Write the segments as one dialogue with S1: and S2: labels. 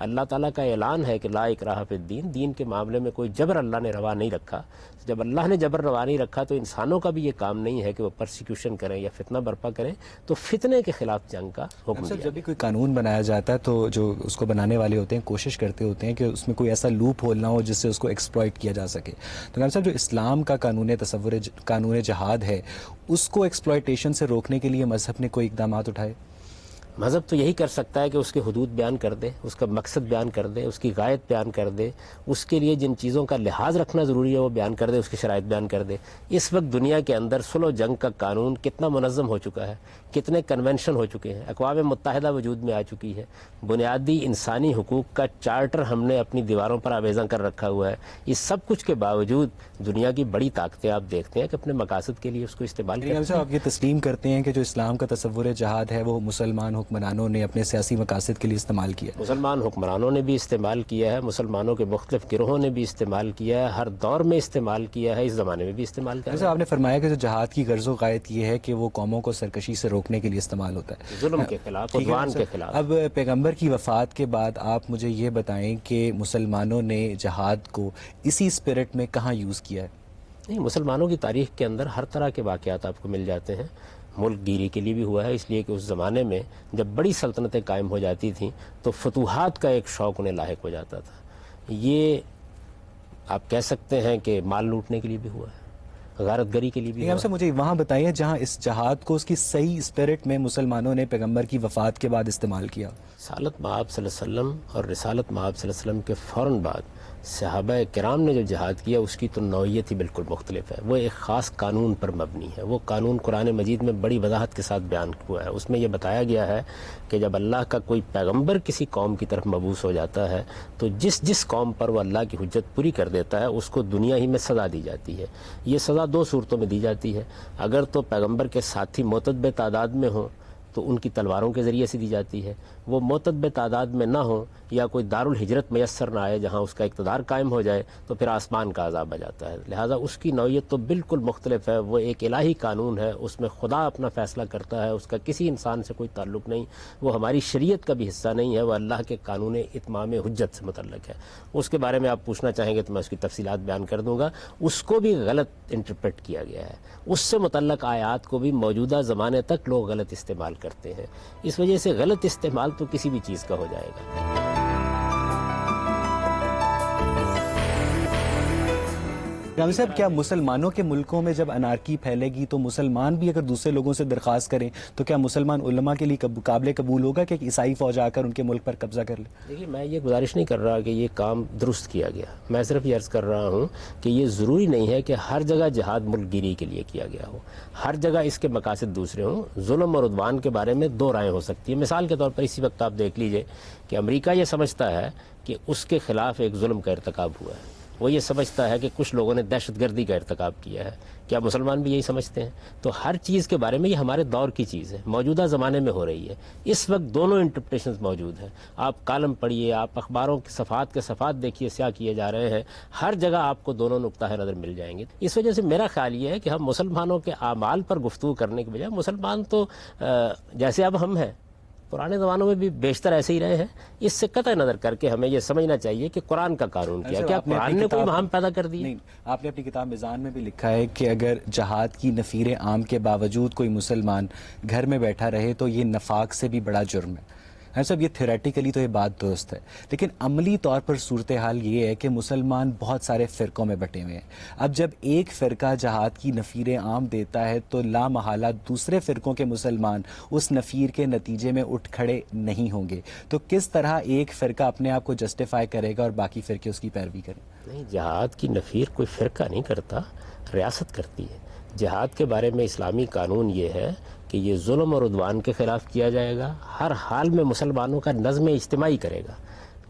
S1: اللہ تعالیٰ کا اعلان ہے کہ لا اکراہ فی الدین، دین کے معاملے میں کوئی جبر اللہ نے روا نہیں رکھا. جب اللہ نے جبر روا نہیں رکھا تو انسانوں کا بھی یہ کام نہیں ہے کہ وہ پرسیکیوشن کریں یا فتنہ برپا کریں. تو فتنے کے خلاف جنگ کا حکم دیا.
S2: جب بھی کوئی قانون بنایا جاتا ہے تو جو اس کو بنانے والے ہوتے ہیں کوشش کرتے ہوتے ہیں کہ اس میں کوئی ایسا لوپ ہول نہ ہو جس سے اس کو ایکسپلائٹ کیا جا سکے. تو صاحب جو اسلام کا قانون جہاد ہے اس کو ایکسپلائٹیشن سے روکنے کے لیے مذہب نے کوئی اقدامات اٹھائے؟
S1: مذہب تو یہی کر سکتا ہے کہ اس کے حدود بیان کر دے، اس کا مقصد بیان کر دے، اس کی غایت بیان کر دے، اس کے لیے جن چیزوں کا لحاظ رکھنا ضروری ہے وہ بیان کر دے، اس کی شرائط بیان کر دے. اس وقت دنیا کے اندر صلح و جنگ کا قانون کتنا منظم ہو چکا ہے، کتنے کنونشن ہو چکے ہیں، اقوام متحدہ وجود میں آ چکی ہے، بنیادی انسانی حقوق کا چارٹر ہم نے اپنی دیواروں پر آویزاں کر رکھا ہوا ہے. اس سب کچھ کے باوجود دنیا کی بڑی طاقتیں آپ دیکھتے ہیں کہ اپنے مقاصد کے لیے اس کو استعمال کرتے ہیں.
S2: آپ یہ تسلیم کرتے ہیں کہ جو اسلام کا تصور جہاد ہے وہ مسلمان حکمرانوں نے اپنے سیاسی مقاصد کے لیے استعمال کیا؟
S1: مسلمان حکمرانوں نے بھی استعمال کیا ہے، مسلمانوں کے مختلف گروہوں نے بھی استعمال کیا ہے، ہر دور میں استعمال کیا ہے، اس زمانے میں بھی استعمال کیا ہے.
S2: آپ نے فرمایا کہ جو جہاد کی غرض و غایت یہ ہے کہ وہ قوموں کو سرکشی سے روکنے کے لیے استعمال ہوتا ہے،
S1: ظلم کے خلاف، عدوان کے خلاف.
S2: اب پیغمبر کی وفات کے بعد آپ مجھے یہ بتائیں کہ مسلمانوں نے جہاد کو اسی اسپرٹ میں کہاں یوز کیا ہے؟
S1: نہیں، مسلمانوں کی تاریخ کے اندر ہر طرح کے واقعات آپ کو مل جاتے ہیں. ملک گیری کے لیے بھی ہوا ہے، اس لیے کہ اس زمانے میں جب بڑی سلطنتیں قائم ہو جاتی تھیں تو فتوحات کا ایک شوق انہیں لاحق ہو جاتا تھا. یہ آپ کہہ سکتے ہیں کہ مال لوٹنے کے لیے بھی ہوا ہے، غارت گری کے لیے بھی ہوا ہے.
S2: مجھے وہاں بتائیے جہاں اس جہاد کو اس کی صحیح اسپرٹ میں مسلمانوں نے پیغمبر کی وفات کے بعد استعمال کیا.
S1: رسالت مآب صلی اللہ علیہ وسلم اور رسالت مآب صلی اللہ علیہ وسلم کے فوراً بعد صحابہ کرام نے جو جہاد کیا اس کی تو نوعیت ہی بالکل مختلف ہے. وہ ایک خاص قانون پر مبنی ہے. وہ قانون قرآن مجید میں بڑی وضاحت کے ساتھ بیان ہوا ہے. اس میں یہ بتایا گیا ہے کہ جب اللہ کا کوئی پیغمبر کسی قوم کی طرف مبعوث ہو جاتا ہے تو جس قوم پر وہ اللہ کی حجت پوری کر دیتا ہے اس کو دنیا ہی میں سزا دی جاتی ہے. یہ سزا دو صورتوں میں دی جاتی ہے. اگر تو پیغمبر کے ساتھی معتدب تعداد میں ہوں تو ان کی تلواروں کے ذریعے سے دی جاتی ہے. وہ معتدب تعداد میں نہ ہوں یا کوئی دارالہجرت میسر نہ آئے جہاں اس کا اقتدار قائم ہو جائے تو پھر آسمان کا عذاب آ جاتا ہے. لہٰذا اس کی نوعیت تو بالکل مختلف ہے. وہ ایک الہی قانون ہے، اس میں خدا اپنا فیصلہ کرتا ہے، اس کا کسی انسان سے کوئی تعلق نہیں. وہ ہماری شریعت کا بھی حصہ نہیں ہے، وہ اللہ کے قانون اتمام حجت سے متعلق ہے. اس کے بارے میں آپ پوچھنا چاہیں گے تو میں اس کی تفصیلات بیان کر دوں گا. اس کو بھی غلط انٹرپریٹ کیا گیا ہے. اس سے متعلق آیات کو بھی موجودہ زمانے تک لوگ غلط استعمال کرتے ہیں. اس وجہ سے غلط استعمال تو کسی بھی چیز کا ہو جائے گا.
S2: رام صاحب، کیا مسلمانوں کے ملکوں میں جب انارکی پھیلے گی تو مسلمان بھی اگر دوسرے لوگوں سے درخواست کریں تو کیا مسلمان علماء کے لیے قابل قبول ہوگا کہ ایک عیسائی فوج آ کر ان کے ملک پر قبضہ کر لے؟
S1: دیکھیے، میں یہ گزارش نہیں کر رہا کہ یہ کام درست کیا گیا. میں صرف یہ عرض کر رہا ہوں کہ یہ ضروری نہیں ہے کہ ہر جگہ جہاد ملک گیری کے لیے کیا گیا ہو، ہر جگہ اس کے مقاصد دوسرے ہوں. ظلم اور عدوان کے بارے میں دو رائیں ہو سکتی ہیں. مثال کے طور پر اسی وقت آپ دیکھ لیجئے کہ امریکہ یہ سمجھتا ہے کہ اس کے خلاف ایک ظلم کا ارتکاب ہوا ہے. وہ یہ سمجھتا ہے کہ کچھ لوگوں نے دہشت گردی کا ارتکاب کیا ہے. کیا مسلمان بھی یہی سمجھتے ہیں؟ تو ہر چیز کے بارے میں یہ ہمارے دور کی چیز ہے، موجودہ زمانے میں ہو رہی ہے. اس وقت دونوں انٹرپریٹیشنز موجود ہیں. آپ کالم پڑھیے، آپ اخباروں کے صفحات دیکھیے، سیاہ کیے جا رہے ہیں. ہر جگہ آپ کو دونوں نقطہ نظر مل جائیں گے. اس وجہ سے میرا خیال یہ ہے کہ ہم مسلمانوں کے اعمال پر گفتگو کرنے کے بجائے، مسلمان تو جیسے اب ہم ہیں پرانے زمانوں میں بھی بیشتر ایسے ہی رہے ہیں. اس سے قطع نظر کر کے ہمیں یہ سمجھنا چاہیے کہ قرآن کا قانون کیا قرآن نے کوئی مہم پیدا کر دی؟
S2: نہیں، آپ نے اپنی کتاب میزان میں بھی لکھا ہے کہ اگر جہاد کی نفیر عام کے باوجود کوئی مسلمان گھر میں بیٹھا رہے تو یہ نفاق سے بھی بڑا جرم ہے. صاحب، یہ تھیوریٹیکلی تو یہ بات درست ہے، لیکن عملی طور پر صورتحال یہ ہے کہ مسلمان بہت سارے فرقوں میں بٹے ہوئے ہیں. اب جب ایک فرقہ جہاد کی نفیر عام دیتا ہے تو لا محالہ دوسرے فرقوں کے مسلمان اس نفیر کے نتیجے میں اٹھ کھڑے نہیں ہوں گے. تو کس طرح ایک فرقہ اپنے آپ کو جسٹیفائی کرے گا اور باقی فرقے اس کی پیروی کریں؟
S1: نہیں، جہاد کی نفیر کوئی فرقہ نہیں کرتا، ریاست کرتی ہے. جہاد کے بارے میں اسلامی قانون یہ ہے کہ یہ ظلم اور عدوان کے خلاف کیا جائے گا. ہر حال میں مسلمانوں کا نظم اجتماعی کرے گا.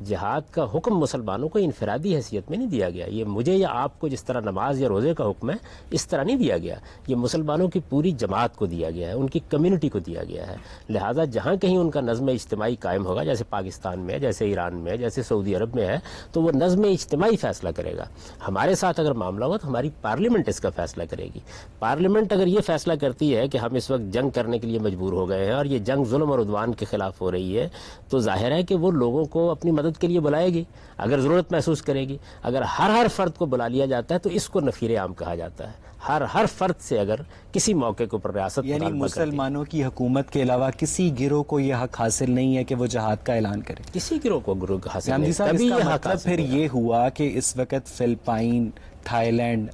S1: جہاد کا حکم مسلمانوں کو انفرادی حیثیت میں نہیں دیا گیا. یہ مجھے یا آپ کو جس طرح نماز یا روزے کا حکم ہے اس طرح نہیں دیا گیا. یہ مسلمانوں کی پوری جماعت کو دیا گیا ہے, ان کی کمیونٹی کو دیا گیا ہے. لہٰذا جہاں کہیں ان کا نظم اجتماعی قائم ہوگا, جیسے پاکستان میں ہے, جیسے ایران میں ہے, جیسے سعودی عرب میں ہے, تو وہ نظم اجتماعی فیصلہ کرے گا. ہمارے ساتھ اگر معاملہ ہوا تو ہماری پارلیمنٹ اس کا فیصلہ کرے گی. پارلیمنٹ اگر یہ فیصلہ کرتی ہے کہ ہم اس وقت جنگ کرنے کے لیے مجبور ہو گئے ہیں اور یہ جنگ ظلم اور عدوان کے خلاف ہو رہی ہے, تو ظاہر ہے کہ وہ لوگوں کو اپنی مدد کے لیے بلائے گی اگر ضرورت محسوس کرے گی. اگر ہر فرد کو بلا لیا جاتا ہے تو اس کو نفیر عام کہا جاتا ہے. ہر فرد سے اگر کسی موقع کے اوپر ریاست
S2: یعنی مسلمانوں کی حکومت کے علاوہ کسی گروہ کو یہ حق حاصل نہیں ہے کہ وہ جہاد کا اعلان کرے,
S1: کسی گروہ کو گروہ حاصل
S2: گاندھی
S1: نہیں.
S2: صاحب
S1: تبھی
S2: اس کا
S1: یہ حق
S2: مطلب
S1: حاصل
S2: پھر
S1: ہوگا.
S2: یہ ہوا کہ اس وقت فلپائن, تھائی لینڈ,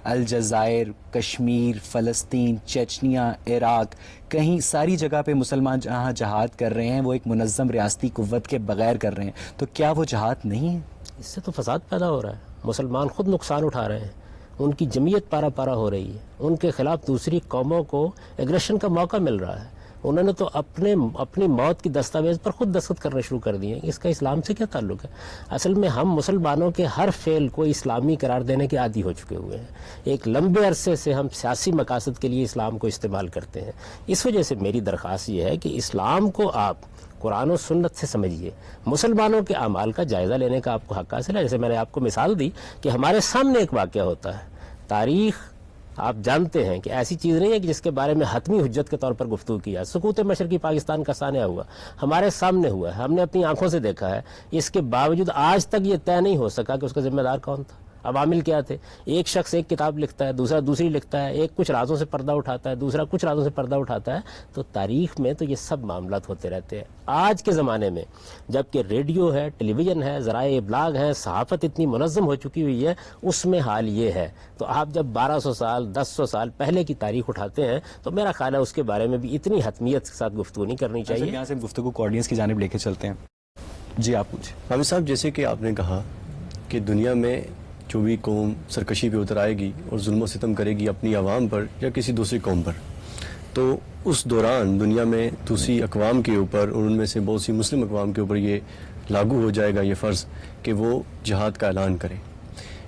S2: الجزائر, کشمیر, فلسطین, چچنیا, عراق, کہیں ساری جگہ پہ مسلمان جہاں جہاد کر رہے ہیں وہ ایک منظم ریاستی قوت کے بغیر کر رہے ہیں, تو کیا وہ جہاد نہیں ہے؟
S1: اس سے تو فساد پیدا ہو رہا ہے. مسلمان خود نقصان اٹھا رہے ہیں, ان کی جمعیت پارا پارا ہو رہی ہے, ان کے خلاف دوسری قوموں کو ایگریشن کا موقع مل رہا ہے. انہوں نے تو اپنی موت کی دستاویز پر خود دستخط کرنے شروع کر دیے. اس کا اسلام سے کیا تعلق ہے؟ اصل میں ہم مسلمانوں کے ہر فعل کو اسلامی قرار دینے کے عادی ہو چکے ہوئے ہیں. ایک لمبے عرصے سے ہم سیاسی مقاصد کے لیے اسلام کو استعمال کرتے ہیں. اس وجہ سے میری درخواست یہ ہے کہ اسلام کو آپ قرآن و سنت سے سمجھیے. مسلمانوں کے اعمال کا جائزہ لینے کا آپ کو حق حاصل ہے. جیسے میں نے آپ کو مثال دی کہ ہمارے سامنے ایک واقعہ ہوتا ہے. تاریخ آپ جانتے ہیں کہ ایسی چیز نہیں ہے کہ جس کے بارے میں حتمی حجت کے طور پر گفتگو کیا. سقوط مشرقی پاکستان کا سانحہ ہوا, ہمارے سامنے ہوا ہے, ہم نے اپنی آنکھوں سے دیکھا ہے. اس کے باوجود آج تک یہ طے نہیں ہو سکا کہ اس کا ذمہ دار کون تھا, عوامل کیا تھے. ایک شخص ایک کتاب لکھتا ہے, دوسرا دوسری لکھتا ہے, ایک کچھ رازوں سے پردہ اٹھاتا ہے, دوسرا کچھ رازوں سے پردہ اٹھاتا ہے. تو تاریخ میں تو یہ سب معاملات ہوتے رہتے ہیں. آج کے زمانے میں جبکہ ریڈیو ہے, ٹیلی ویژن ہے, ذرائع ابلاغ ہیں, صحافت اتنی منظم ہو چکی ہوئی ہے, اس میں حال یہ ہے. تو آپ جب 1200 سال 1100 سال پہلے کی تاریخ اٹھاتے ہیں تو میرا خیال ہے اس کے بارے میں بھی اتنی حتمیت کے ساتھ گفتگو نہیں کرنی چاہیے.
S2: یہاں سے گفتگو کو آڈینس کی جانب لے کے چلتے ہیں. جی آپ پوچھیں.
S3: حامد صاحب, جیسے کہ آپ نے کہا کہ دنیا میں جو بھی قوم سرکشی پہ اتر آئے گی اور ظلم و ستم کرے گی اپنی عوام پر یا کسی دوسری قوم پر, تو اس دوران دنیا میں دوسری اقوام کے اوپر اور ان میں سے بہت سی مسلم اقوام کے اوپر یہ لاگو ہو جائے گا یہ فرض کہ وہ جہاد کا اعلان کریں.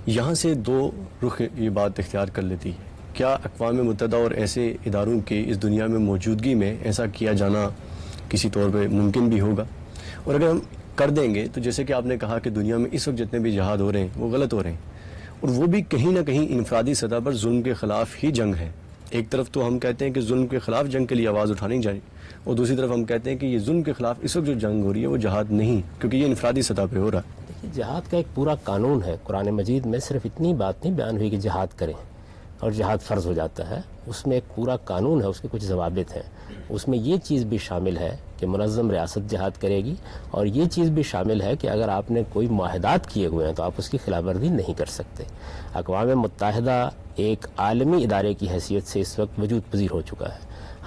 S3: یہاں سے دو رخ یہ بات اختیار کر لیتی ہے. کیا اقوام متحدہ اور ایسے اداروں کے اس دنیا میں موجودگی میں ایسا کیا جانا کسی طور پہ ممکن بھی ہوگا؟ اور اگر ہم کر دیں گے تو جیسے کہ آپ نے کہا کہ دنیا میں اس وقت جتنے بھی جہاد ہو رہے ہیں وہ غلط ہو رہے ہیں, اور وہ بھی کہیں نہ کہیں انفرادی سطح پر ظلم کے خلاف ہی جنگ ہے. ایک طرف تو ہم کہتے ہیں کہ ظلم کے خلاف جنگ کے لیے آواز اٹھانی چاہیے, اور دوسری طرف ہم کہتے ہیں کہ یہ ظلم کے خلاف اس وقت جو جنگ ہو رہی ہے وہ جہاد نہیں, کیونکہ یہ انفرادی سطح پہ ہو رہا ہے.
S1: دیکھیے, جہاد کا ایک پورا قانون ہے. قرآن مجید میں صرف اتنی بات نہیں بیان ہوئی کہ جہاد کریں اور جہاد فرض ہو جاتا ہے. اس میں ایک پورا قانون ہے, اس کے کچھ ضوابط ہیں. اس میں یہ چیز بھی شامل ہے کہ منظم ریاست جہاد کرے گی, اور یہ چیز بھی شامل ہے کہ اگر آپ نے کوئی معاہدات کیے ہوئے ہیں تو آپ اس کی خلاف ورزی نہیں کر سکتے. اقوام متحدہ ایک عالمی ادارے کی حیثیت سے اس وقت وجود پذیر ہو چکا ہے.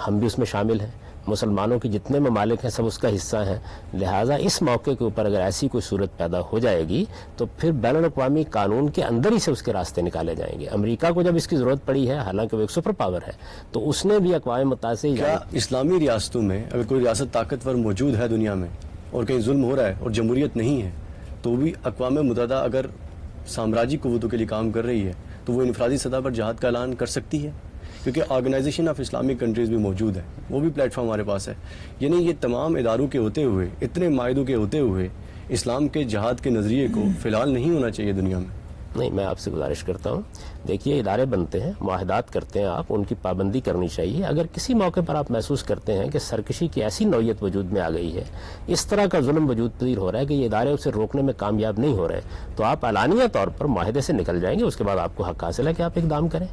S1: ہم بھی اس میں شامل ہیں, مسلمانوں کی جتنے ممالک ہیں سب اس کا حصہ ہیں. لہٰذا اس موقع کے اوپر اگر ایسی کوئی صورت پیدا ہو جائے گی تو پھر بین الاقوامی قانون کے اندر ہی سے اس کے راستے نکالے جائیں گے. امریکہ کو جب اس کی ضرورت پڑی ہے, حالانکہ وہ ایک سپر پاور ہے, تو اس نے بھی اقوام متحدہ سے
S3: کیا اسلامی ریاستوں میں اگر کوئی ریاست طاقتور موجود ہے دنیا میں اور کہیں ظلم ہو رہا ہے اور جمہوریت نہیں ہے, تو بھی اقوام متحدہ اگر سامراجی قوتوں کے لیے کام کر رہی ہے تو وہ انفرادی سطح پر جہاد کا اعلان کر سکتی ہے؟ کیونکہ آرگنائزیشن آف اسلامک کنٹریز بھی موجود ہے, وہ بھی پلیٹ فارم ہمارے پاس ہے. یعنی یہ تمام اداروں کے ہوتے ہوئے, اتنے معاہدوں کے ہوتے ہوئے, اسلام کے جہاد کے نظریے کو فی الحال نہیں ہونا چاہیے دنیا میں.
S1: نہیں, میں آپ سے گزارش کرتا ہوں, دیکھیے ادارے بنتے ہیں, معاہدات کرتے ہیں آپ, ان کی پابندی کرنی چاہیے. اگر کسی موقع پر آپ محسوس کرتے ہیں کہ سرکشی کی ایسی نوعیت وجود میں آ گئی ہے, اس طرح کا ظلم وجود پذیر ہو رہا ہے کہ یہ ادارے اسے روکنے میں کامیاب نہیں ہو رہے, تو آپ اعلانیہ طور پر معاہدے سے نکل جائیں گے. اس کے بعد آپ کو حق حاصل ہے کہ آپ اقدام کریں.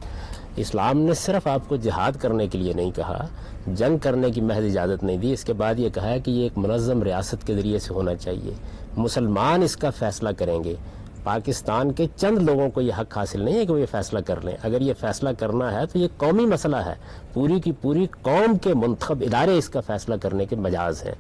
S1: اسلام نے صرف آپ کو جہاد کرنے کے لیے نہیں کہا, جنگ کرنے کی محض اجازت نہیں دی. اس کے بعد یہ کہا ہے کہ یہ ایک منظم ریاست کے ذریعے سے ہونا چاہیے, مسلمان اس کا فیصلہ کریں گے. پاکستان کے چند لوگوں کو یہ حق حاصل نہیں ہے کہ وہ یہ فیصلہ کر لیں. اگر یہ فیصلہ کرنا ہے تو یہ قومی مسئلہ ہے, پوری کی پوری قوم کے منتخب ادارے اس کا فیصلہ کرنے کے مجاز ہیں.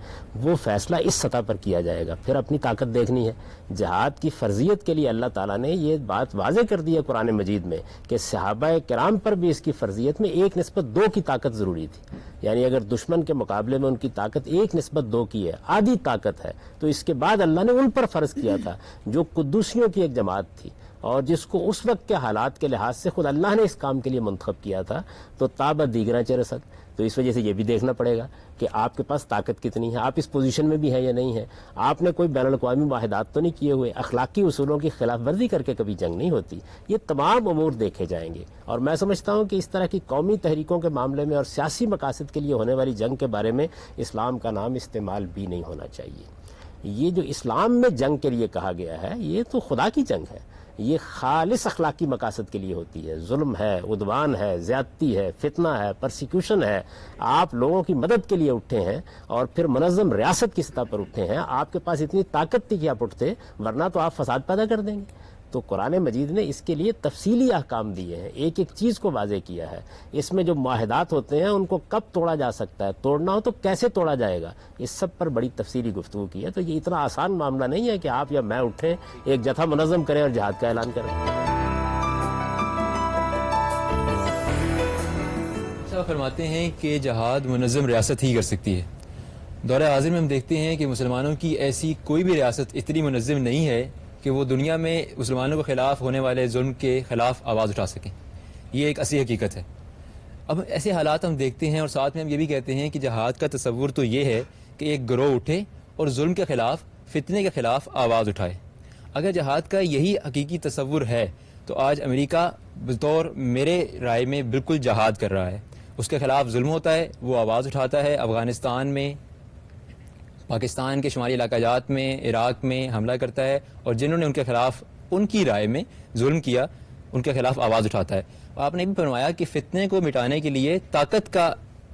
S1: وہ فیصلہ اس سطح پر کیا جائے گا. پھر اپنی طاقت دیکھنی ہے. جہاد کی فرضیت کے لیے اللہ تعالیٰ نے یہ بات واضح کر دی ہے قرآن مجید میں کہ صحابہ کرام پر بھی اس کی فرضیت میں 1:2 کی طاقت ضروری تھی. یعنی اگر دشمن کے مقابلے میں ان کی طاقت 1:2 کی ہے، آدھی طاقت ہے، تو اس کے بعد اللہ نے ان پر فرض کیا تھا جو قدوسیوں کی ایک جماعت تھی اور جس کو اس وقت کے حالات کے لحاظ سے خود اللہ نے اس کام کے لیے منتخب کیا تھا، تو تاب دیگراں چہ رسد. تو اس وجہ سے یہ بھی دیکھنا پڑے گا کہ آپ کے پاس طاقت کتنی ہے، آپ اس پوزیشن میں بھی ہیں یا نہیں ہے. آپ نے کوئی بین الاقوامی معاہدات تو نہیں کیے ہوئے، اخلاقی اصولوں کی خلاف ورزی کر کے کبھی جنگ نہیں ہوتی. یہ تمام امور دیکھے جائیں گے، اور میں سمجھتا ہوں کہ اس طرح کی قومی تحریکوں کے معاملے میں اور سیاسی مقاصد کے لیے ہونے والی جنگ کے بارے میں اسلام کا نام استعمال بھی نہیں ہونا چاہیے. یہ جو اسلام میں جنگ کے لیے کہا گیا ہے یہ تو خدا کی جنگ ہے، یہ خالص اخلاقی مقاصد کے لیے ہوتی ہے. ظلم ہے، عدوان ہے، زیادتی ہے، فتنہ ہے، پرسیکیوشن ہے. آپ لوگوں کی مدد کے لیے اٹھے ہیں اور پھر منظم ریاست کی سطح پر اٹھے ہیں. آپ کے پاس اتنی طاقت تھی کہ آپ اٹھتے، ورنہ تو آپ فساد پیدا کر دیں گے. تو قرآن مجید نے اس کے لیے تفصیلی احکام دیے ہیں، ایک ایک چیز کو واضح کیا ہے. اس میں جو معاہدات ہوتے ہیں ان کو کب توڑا جا سکتا ہے، توڑنا ہو تو کیسے توڑا جائے گا، اس سب پر بڑی تفصیلی گفتگو کی ہے. تو یہ اتنا آسان معاملہ نہیں ہے کہ آپ یا میں اٹھیں، ایک جتھا منظم کریں اور جہاد کا اعلان کریں.
S4: فرماتے ہیں کہ جہاد منظم ریاست ہی کر سکتی ہے. دور حاضر میں ہم دیکھتے ہیں کہ مسلمانوں کی ایسی کوئی بھی ریاست اتنی منظم نہیں ہے کہ وہ دنیا میں مسلمانوں کے خلاف ہونے والے ظلم کے خلاف آواز اٹھا سکیں. یہ ایک اصلی حقیقت ہے. اب ایسے حالات ہم دیکھتے ہیں اور ساتھ میں ہم یہ بھی کہتے ہیں کہ جہاد کا تصور تو یہ ہے کہ ایک گروہ اٹھے اور ظلم کے خلاف، فتنے کے خلاف آواز اٹھائے. اگر جہاد کا یہی حقیقی تصور ہے تو آج امریکہ بطور میرے رائے میں بالکل جہاد کر رہا ہے. اس کے خلاف ظلم ہوتا ہے، وہ آواز اٹھاتا ہے. افغانستان میں، پاکستان کے شمالی علاقہ جات میں، عراق میں حملہ کرتا ہے، اور جنہوں نے ان کے خلاف ان کی رائے میں ظلم کیا ان کے خلاف آواز اٹھاتا ہے. آپ نے بھی فرمایا کہ فتنے کو مٹانے کے لیے طاقت کا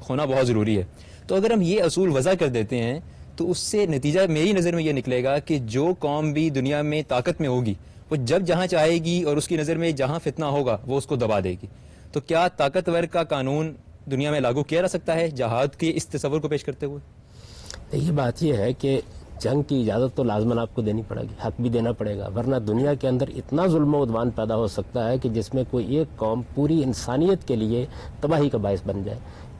S4: ہونا بہت ضروری ہے. تو اگر ہم یہ اصول وضع کر دیتے ہیں تو اس سے نتیجہ میری نظر میں یہ نکلے گا کہ جو قوم بھی دنیا میں طاقت میں ہوگی وہ جب جہاں چاہے گی اور اس کی نظر میں جہاں فتنہ ہوگا وہ اس کو دبا دے گی. تو کیا طاقتور کا قانون دنیا میں لاگو کیا جا سکتا ہے جہاد کے اس تصور کو پیش کرتے ہوئے؟
S1: یہ بات یہ ہے کہ جنگ کی اجازت تو لازماً آپ کو دینی پڑے گی، حق بھی دینا پڑے گا، ورنہ دنیا کے اندر اتنا ظلم و عدوان پیدا ہو سکتا ہے کہ جس میں کوئی ایک قوم پوری انسانیت کے لیے تباہی کا باعث بن جائے.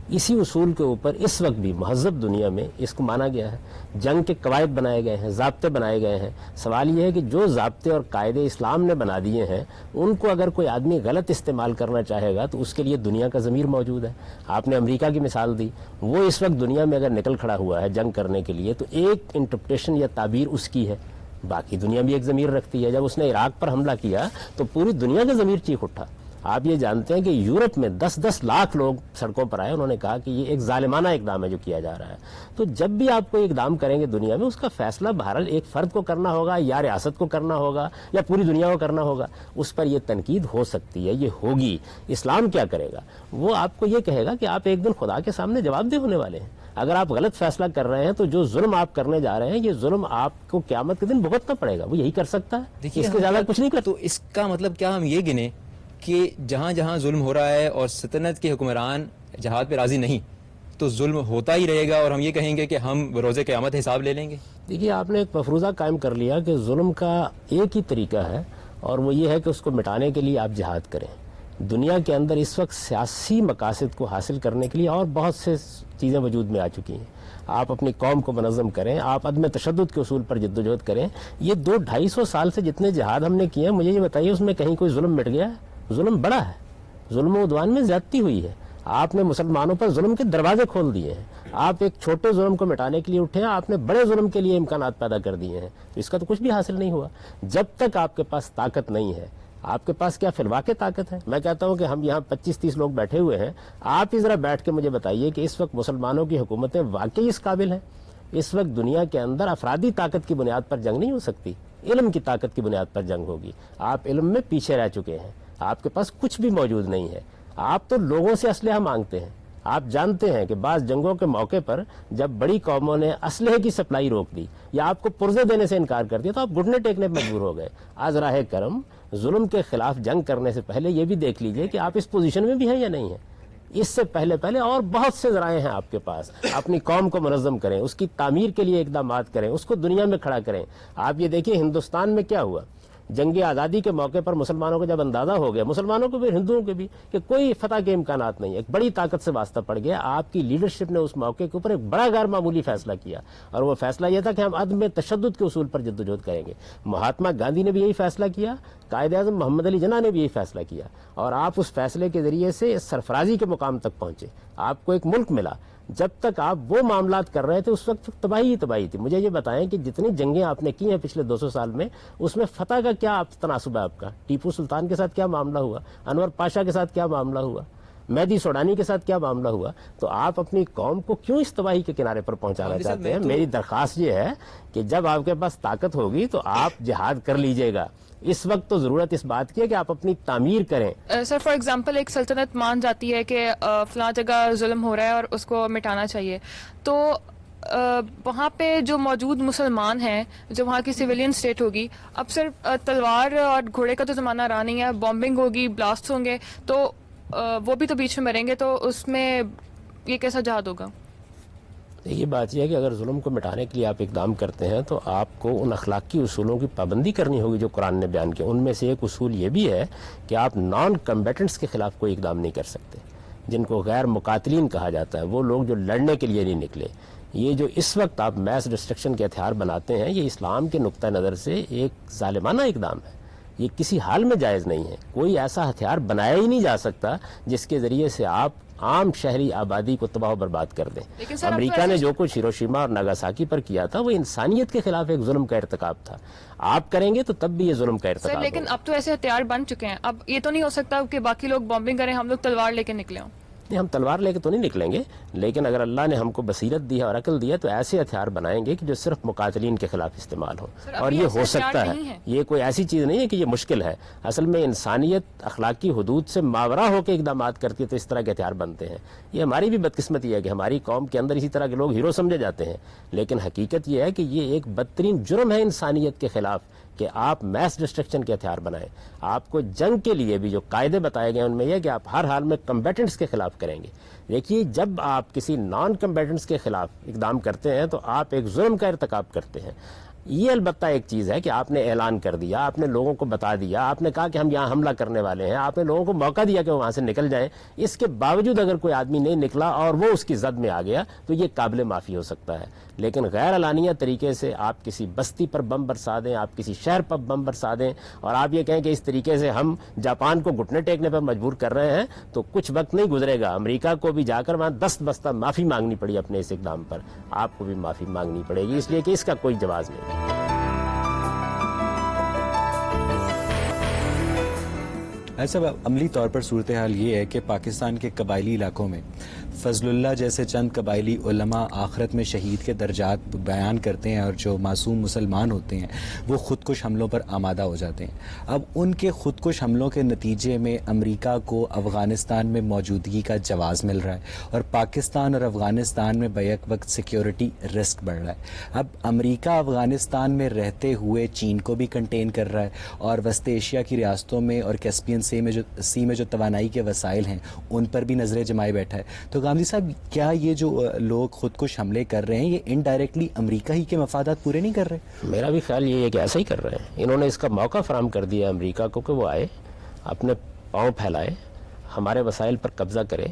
S1: اسی اصول کے اوپر اس وقت بھی مہذب دنیا میں اس کو مانا گیا ہے. جنگ کے قواعد بنائے گئے ہیں، ضابطے بنائے گئے ہیں. سوال یہ ہے کہ جو ضابطے اور قاعدے اسلام نے بنا دیے ہیں ان کو اگر کوئی آدمی غلط استعمال کرنا چاہے گا تو اس کے لیے دنیا کا ضمیر موجود ہے. آپ نے امریکہ کی مثال دی، وہ اس وقت دنیا میں اگر نکل کھڑا ہوا ہے جنگ کرنے کے لیے تو ایک انٹرپریٹیشن یا تعبیر اس کی ہے، باقی دنیا بھی ایک ضمیر رکھتی ہے. جب اس نے عراق پر حملہ کیا تو پوری دنیا کا ضمیر چیخ اٹھا. آپ یہ جانتے ہیں کہ یورپ میں 10-10 لاکھ لوگ سڑکوں پر آئے، انہوں نے کہا کہ یہ ایک ظالمانہ اقدام ہے جو کیا جا رہا ہے. تو جب بھی آپ کوئی اقدام کریں گے دنیا میں، اس کا فیصلہ بہرحال ایک فرد کو کرنا ہوگا یا ریاست کو کرنا ہوگا یا پوری دنیا کو کرنا ہوگا. اس پر یہ تنقید ہو سکتی ہے، یہ ہوگی. اسلام کیا کرے گا؟ وہ آپ کو یہ کہے گا کہ آپ ایک دن خدا کے سامنے جواب دہ ہونے والے ہیں. اگر آپ غلط فیصلہ کر رہے ہیں تو جو ظلم آپ کرنے جا رہے ہیں یہ ظلم آپ کو قیامت کے دن بھگتنا پڑے گا. وہ یہی کر سکتا ہے، اس کے زیادہ کچھ نہیں کر.
S4: تو اس کا مطلب کیا ہم یہ گنیں کہ جہاں جہاں ظلم ہو رہا ہے اور سلطنت کے حکمران جہاد پہ راضی نہیں تو ظلم ہوتا ہی رہے گا اور ہم یہ کہیں گے کہ ہم بروز قیامت حساب لے لیں گے؟
S1: دیکھیے، آپ نے ایک مفروضہ قائم کر لیا کہ ظلم کا ایک ہی طریقہ ہے اور وہ یہ ہے کہ اس کو مٹانے کے لیے آپ جہاد کریں. دنیا کے اندر اس وقت سیاسی مقاصد کو حاصل کرنے کے لیے اور بہت سے چیزیں وجود میں آ چکی ہیں. آپ اپنی قوم کو منظم کریں، آپ عدم تشدد کے اصول پر جدوجہد کریں. یہ 200-250 سال سے جتنے جہاد ہم نے کیے ہیں، مجھے یہ بتائیے اس میں کہیں کوئی ظلم مٹ گیا ہے؟ ظلم بڑا ہے، ظلم و عدوان میں زیادتی ہوئی ہے. آپ نے مسلمانوں پر ظلم کے دروازے کھول دیے ہیں. آپ ایک چھوٹے ظلم کو مٹانے کے لیے اٹھے ہیں، آپ نے بڑے ظلم کے لیے امکانات پیدا کر دیے ہیں. تو اس کا تو کچھ بھی حاصل نہیں ہوا. جب تک آپ کے پاس طاقت نہیں ہے، آپ کے پاس کیا فی الواقع طاقت ہے؟ میں کہتا ہوں کہ ہم یہاں 25-30 لوگ بیٹھے ہوئے ہیں. آپ ہی ذرا بیٹھ کے مجھے بتائیے کہ اس وقت مسلمانوں کی حکومتیں واقعی اس قابل ہیں؟ اس وقت دنیا کے اندر افرادی طاقت کی بنیاد پر جنگ نہیں ہو سکتی، علم کی طاقت کی بنیاد پر جنگ ہوگی. آپ علم میں پیچھے رہ چکے ہیں، آپ کے پاس کچھ بھی موجود نہیں ہے. آپ تو لوگوں سے اسلحہ مانگتے ہیں. آپ جانتے ہیں کہ بعض جنگوں کے موقع پر جب بڑی قوموں نے اسلحے کی سپلائی روک دی یا آپ کو پرزے دینے سے انکار کر دیا تو آپ گھٹنے ٹیکنے پر مجبور ہو گئے. آج راہ کرم ظلم کے خلاف جنگ کرنے سے پہلے یہ بھی دیکھ لیجئے کہ آپ اس پوزیشن میں بھی ہیں یا نہیں ہیں. اس سے پہلے اور بہت سے ذرائع ہیں آپ کے پاس. اپنی قوم کو منظم کریں، اس کی تعمیر کے لیے اقدامات کریں، اس کو دنیا میں کھڑا کریں. آپ یہ دیکھیں ہندوستان میں کیا ہوا. جنگ آزادی کے موقع پر مسلمانوں کو جب اندازہ ہو گیا، مسلمانوں کو بھی ہندوؤں کے بھی، کہ کوئی فتح کے امکانات نہیں ہے، ایک بڑی طاقت سے واسطہ پڑ گیا، آپ کی لیڈرشپ نے اس موقع کے اوپر ایک بڑا غیر معمولی فیصلہ کیا، اور وہ فیصلہ یہ تھا کہ ہم عدم تشدد کے اصول پر جدوجہد کریں گے۔ مہاتما گاندھی نے بھی یہی فیصلہ کیا، قائد اعظم محمد علی جناح نے بھی یہی فیصلہ کیا، اور آپ اس فیصلے کے ذریعے سے سرفرازی کے مقام تک پہنچے، آپ کو ایک ملک ملا۔ جب تک آپ وہ معاملات کر رہے تھے اس وقت تباہی ہی تباہی تھی۔ مجھے یہ بتائیں کہ جتنی جنگیں آپ نے کی ہیں پچھلے 200 سال میں، اس میں فتح کا کیا تناسب ہے آپ کا؟ ٹیپو سلطان کے ساتھ کیا معاملہ ہوا؟ انور پاشا کے ساتھ کیا معاملہ ہوا؟ مہدی سوڈانی کے ساتھ کیا معاملہ ہوا؟ تو آپ اپنی قوم کو کیوں اس تباہی کے کنارے پر پہنچانا چاہتے ہیں؟ میری درخواست یہ ہے کہ جب آپ کے پاس طاقت ہوگی تو آپ جہاد کر لیجئے گا۔ اس وقت تو ضرورت اس بات کی ہے کہ آپ اپنی تعمیر کریں۔
S5: سر فار ایگزامپل ایک سلطنت مان جاتی ہے کہ فلاں جگہ ظلم ہو رہا ہے اور اس کو مٹانا چاہیے، تو وہاں پہ جو موجود مسلمان ہیں، جو وہاں کی سویلین اسٹیٹ ہوگی، اب صرف تلوار اور گھوڑے کا تو زمانہ رہا نہیں ہے، بامبنگ ہوگی، بلاسٹ ہوں گے، تو وہ بھی تو بیچ میں مریں گے، تو اس میں یہ کیسا جہاد ہوگا؟
S1: یہ بات یہ ہے کہ اگر ظلم کو مٹانے کے لیے آپ اقدام کرتے ہیں تو آپ کو ان اخلاقی اصولوں کی پابندی کرنی ہوگی جو قرآن نے بیان کیا۔ ان میں سے ایک اصول یہ بھی ہے کہ آپ نان کمبیٹنٹس کے خلاف کوئی اقدام نہیں کر سکتے، جن کو غیر مقاتلین کہا جاتا ہے، وہ لوگ جو لڑنے کے لیے نہیں نکلے۔ یہ جو اس وقت آپ میس ڈسٹرکشن کے ہتھیار بناتے ہیں، یہ اسلام کے نقطہ نظر سے ایک ظالمانہ اقدام ہے، یہ کسی حال میں جائز نہیں ہے۔ کوئی ایسا ہتھیار بنایا ہی نہیں جا سکتا جس کے ذریعے سے آپ عام شہری آبادی کو تباہ و برباد کر دیں۔ امریکہ نے جو کچھ ہیروشیما اور ناگاساکی پر کیا تھا وہ انسانیت کے خلاف ایک ظلم کا ارتکاب تھا۔ آپ کریں گے تو تب بھی یہ ظلم کا ارتکاب ہوگا۔
S5: لیکن اب تو ایسے ہتھیار بن چکے ہیں، اب یہ تو نہیں ہو سکتا کہ باقی لوگ بامبنگ کریں، ہم لوگ تلوار لے کے نکلے ہوں۔
S1: نہیں، ہم تلوار لے کے تو نہیں نکلیں گے، لیکن اگر اللہ نے ہم کو بصیرت دی ہے اور عقل دی ہے تو ایسے ہتھیار بنائیں گے کہ جو صرف مقاتلین کے خلاف استعمال ہو، اور یہ ہو سکتا ہے۔ یہ کوئی ایسی چیز نہیں ہے کہ یہ مشکل ہے، اصل میں انسانیت اخلاقی حدود سے ماورا ہو کے اقدامات کرتی ہے تو اس طرح کے ہتھیار بنتے ہیں۔ یہ ہماری بھی بدقسمتی ہے کہ ہماری قوم کے اندر اسی طرح کے لوگ ہیرو سمجھے جاتے ہیں، لیکن حقیقت یہ ہے کہ یہ ایک بدترین جرم ہے انسانیت کے خلاف کہ آپ میس ڈسٹرکشن کے ہتھیار بنائیں۔ آپ کو جنگ کے لیے بھی جو قاعدے بتائے گئے ان میں یہ کہ آپ ہر حال میں کمبیٹنٹس کے خلاف کریں گے۔ دیکھیے، جب آپ کسی نان کمبیٹنٹس کے خلاف اقدام کرتے ہیں تو آپ ایک ظلم کا ارتکاب کرتے ہیں۔ یہ البتہ ایک چیز ہے کہ آپ نے اعلان کر دیا، آپ نے لوگوں کو بتا دیا، آپ نے کہا کہ ہم یہاں حملہ کرنے والے ہیں، آپ نے لوگوں کو موقع دیا کہ وہ وہاں سے نکل جائیں، اس کے باوجود اگر کوئی آدمی نہیں نکلا اور وہ اس کی زد میں آ گیا تو یہ قابل معافی ہو سکتا ہے۔ لیکن غیر اعلانیہ طریقے سے آپ کسی بستی پر بم برسا دیں، آپ کسی شہر پر بم برسا دیں اور آپ یہ کہیں کہ اس طریقے سے ہم جاپان کو گھٹنے ٹیکنے پر مجبور کر رہے ہیں، تو کچھ وقت نہیں گزرے گا امریکہ کو بھی جا کر وہاں دست بستہ معافی مانگنی پڑی اپنے اس اقدام پر، آپ کو بھی معافی مانگنی پڑے گی، اس لیے کہ اس کا کوئی جواز نہیں۔
S2: ایسا عملی طور پر صورتحال یہ ہے کہ پاکستان کے قبائلی علاقوں میں فضل اللہ جیسے چند قبائلی علماء آخرت میں شہید کے درجات بیان کرتے ہیں، اور جو معصوم مسلمان ہوتے ہیں وہ خودکش حملوں پر آمادہ ہو جاتے ہیں۔ اب ان کے خودکش حملوں کے نتیجے میں امریکہ کو افغانستان میں موجودگی کا جواز مل رہا ہے، اور پاکستان اور افغانستان میں بیک وقت سیکیورٹی رسک بڑھ رہا ہے۔ اب امریکہ افغانستان میں رہتے ہوئے چین کو بھی کنٹین کر رہا ہے، اور وسط ایشیا کی ریاستوں میں اور کیسپین سی میں جو توانائی کے وسائل ہیں ان پر بھی نظریں جمائے بیٹھا ہے۔ تو غامدی صاحب، کیا یہ جو لوگ خودکش حملے کر رہے ہیں یہ انڈائریکٹلی امریکہ ہی کے مفادات پورے نہیں کر رہے؟
S1: میرا بھی خیال یہ ہے کہ ایسا ہی کر رہے ہیں۔ انہوں نے اس کا موقع فراہم کر دیا امریکہ کو کہ وہ آئے، اپنے پاؤں پھیلائے، ہمارے وسائل پر قبضہ کرے،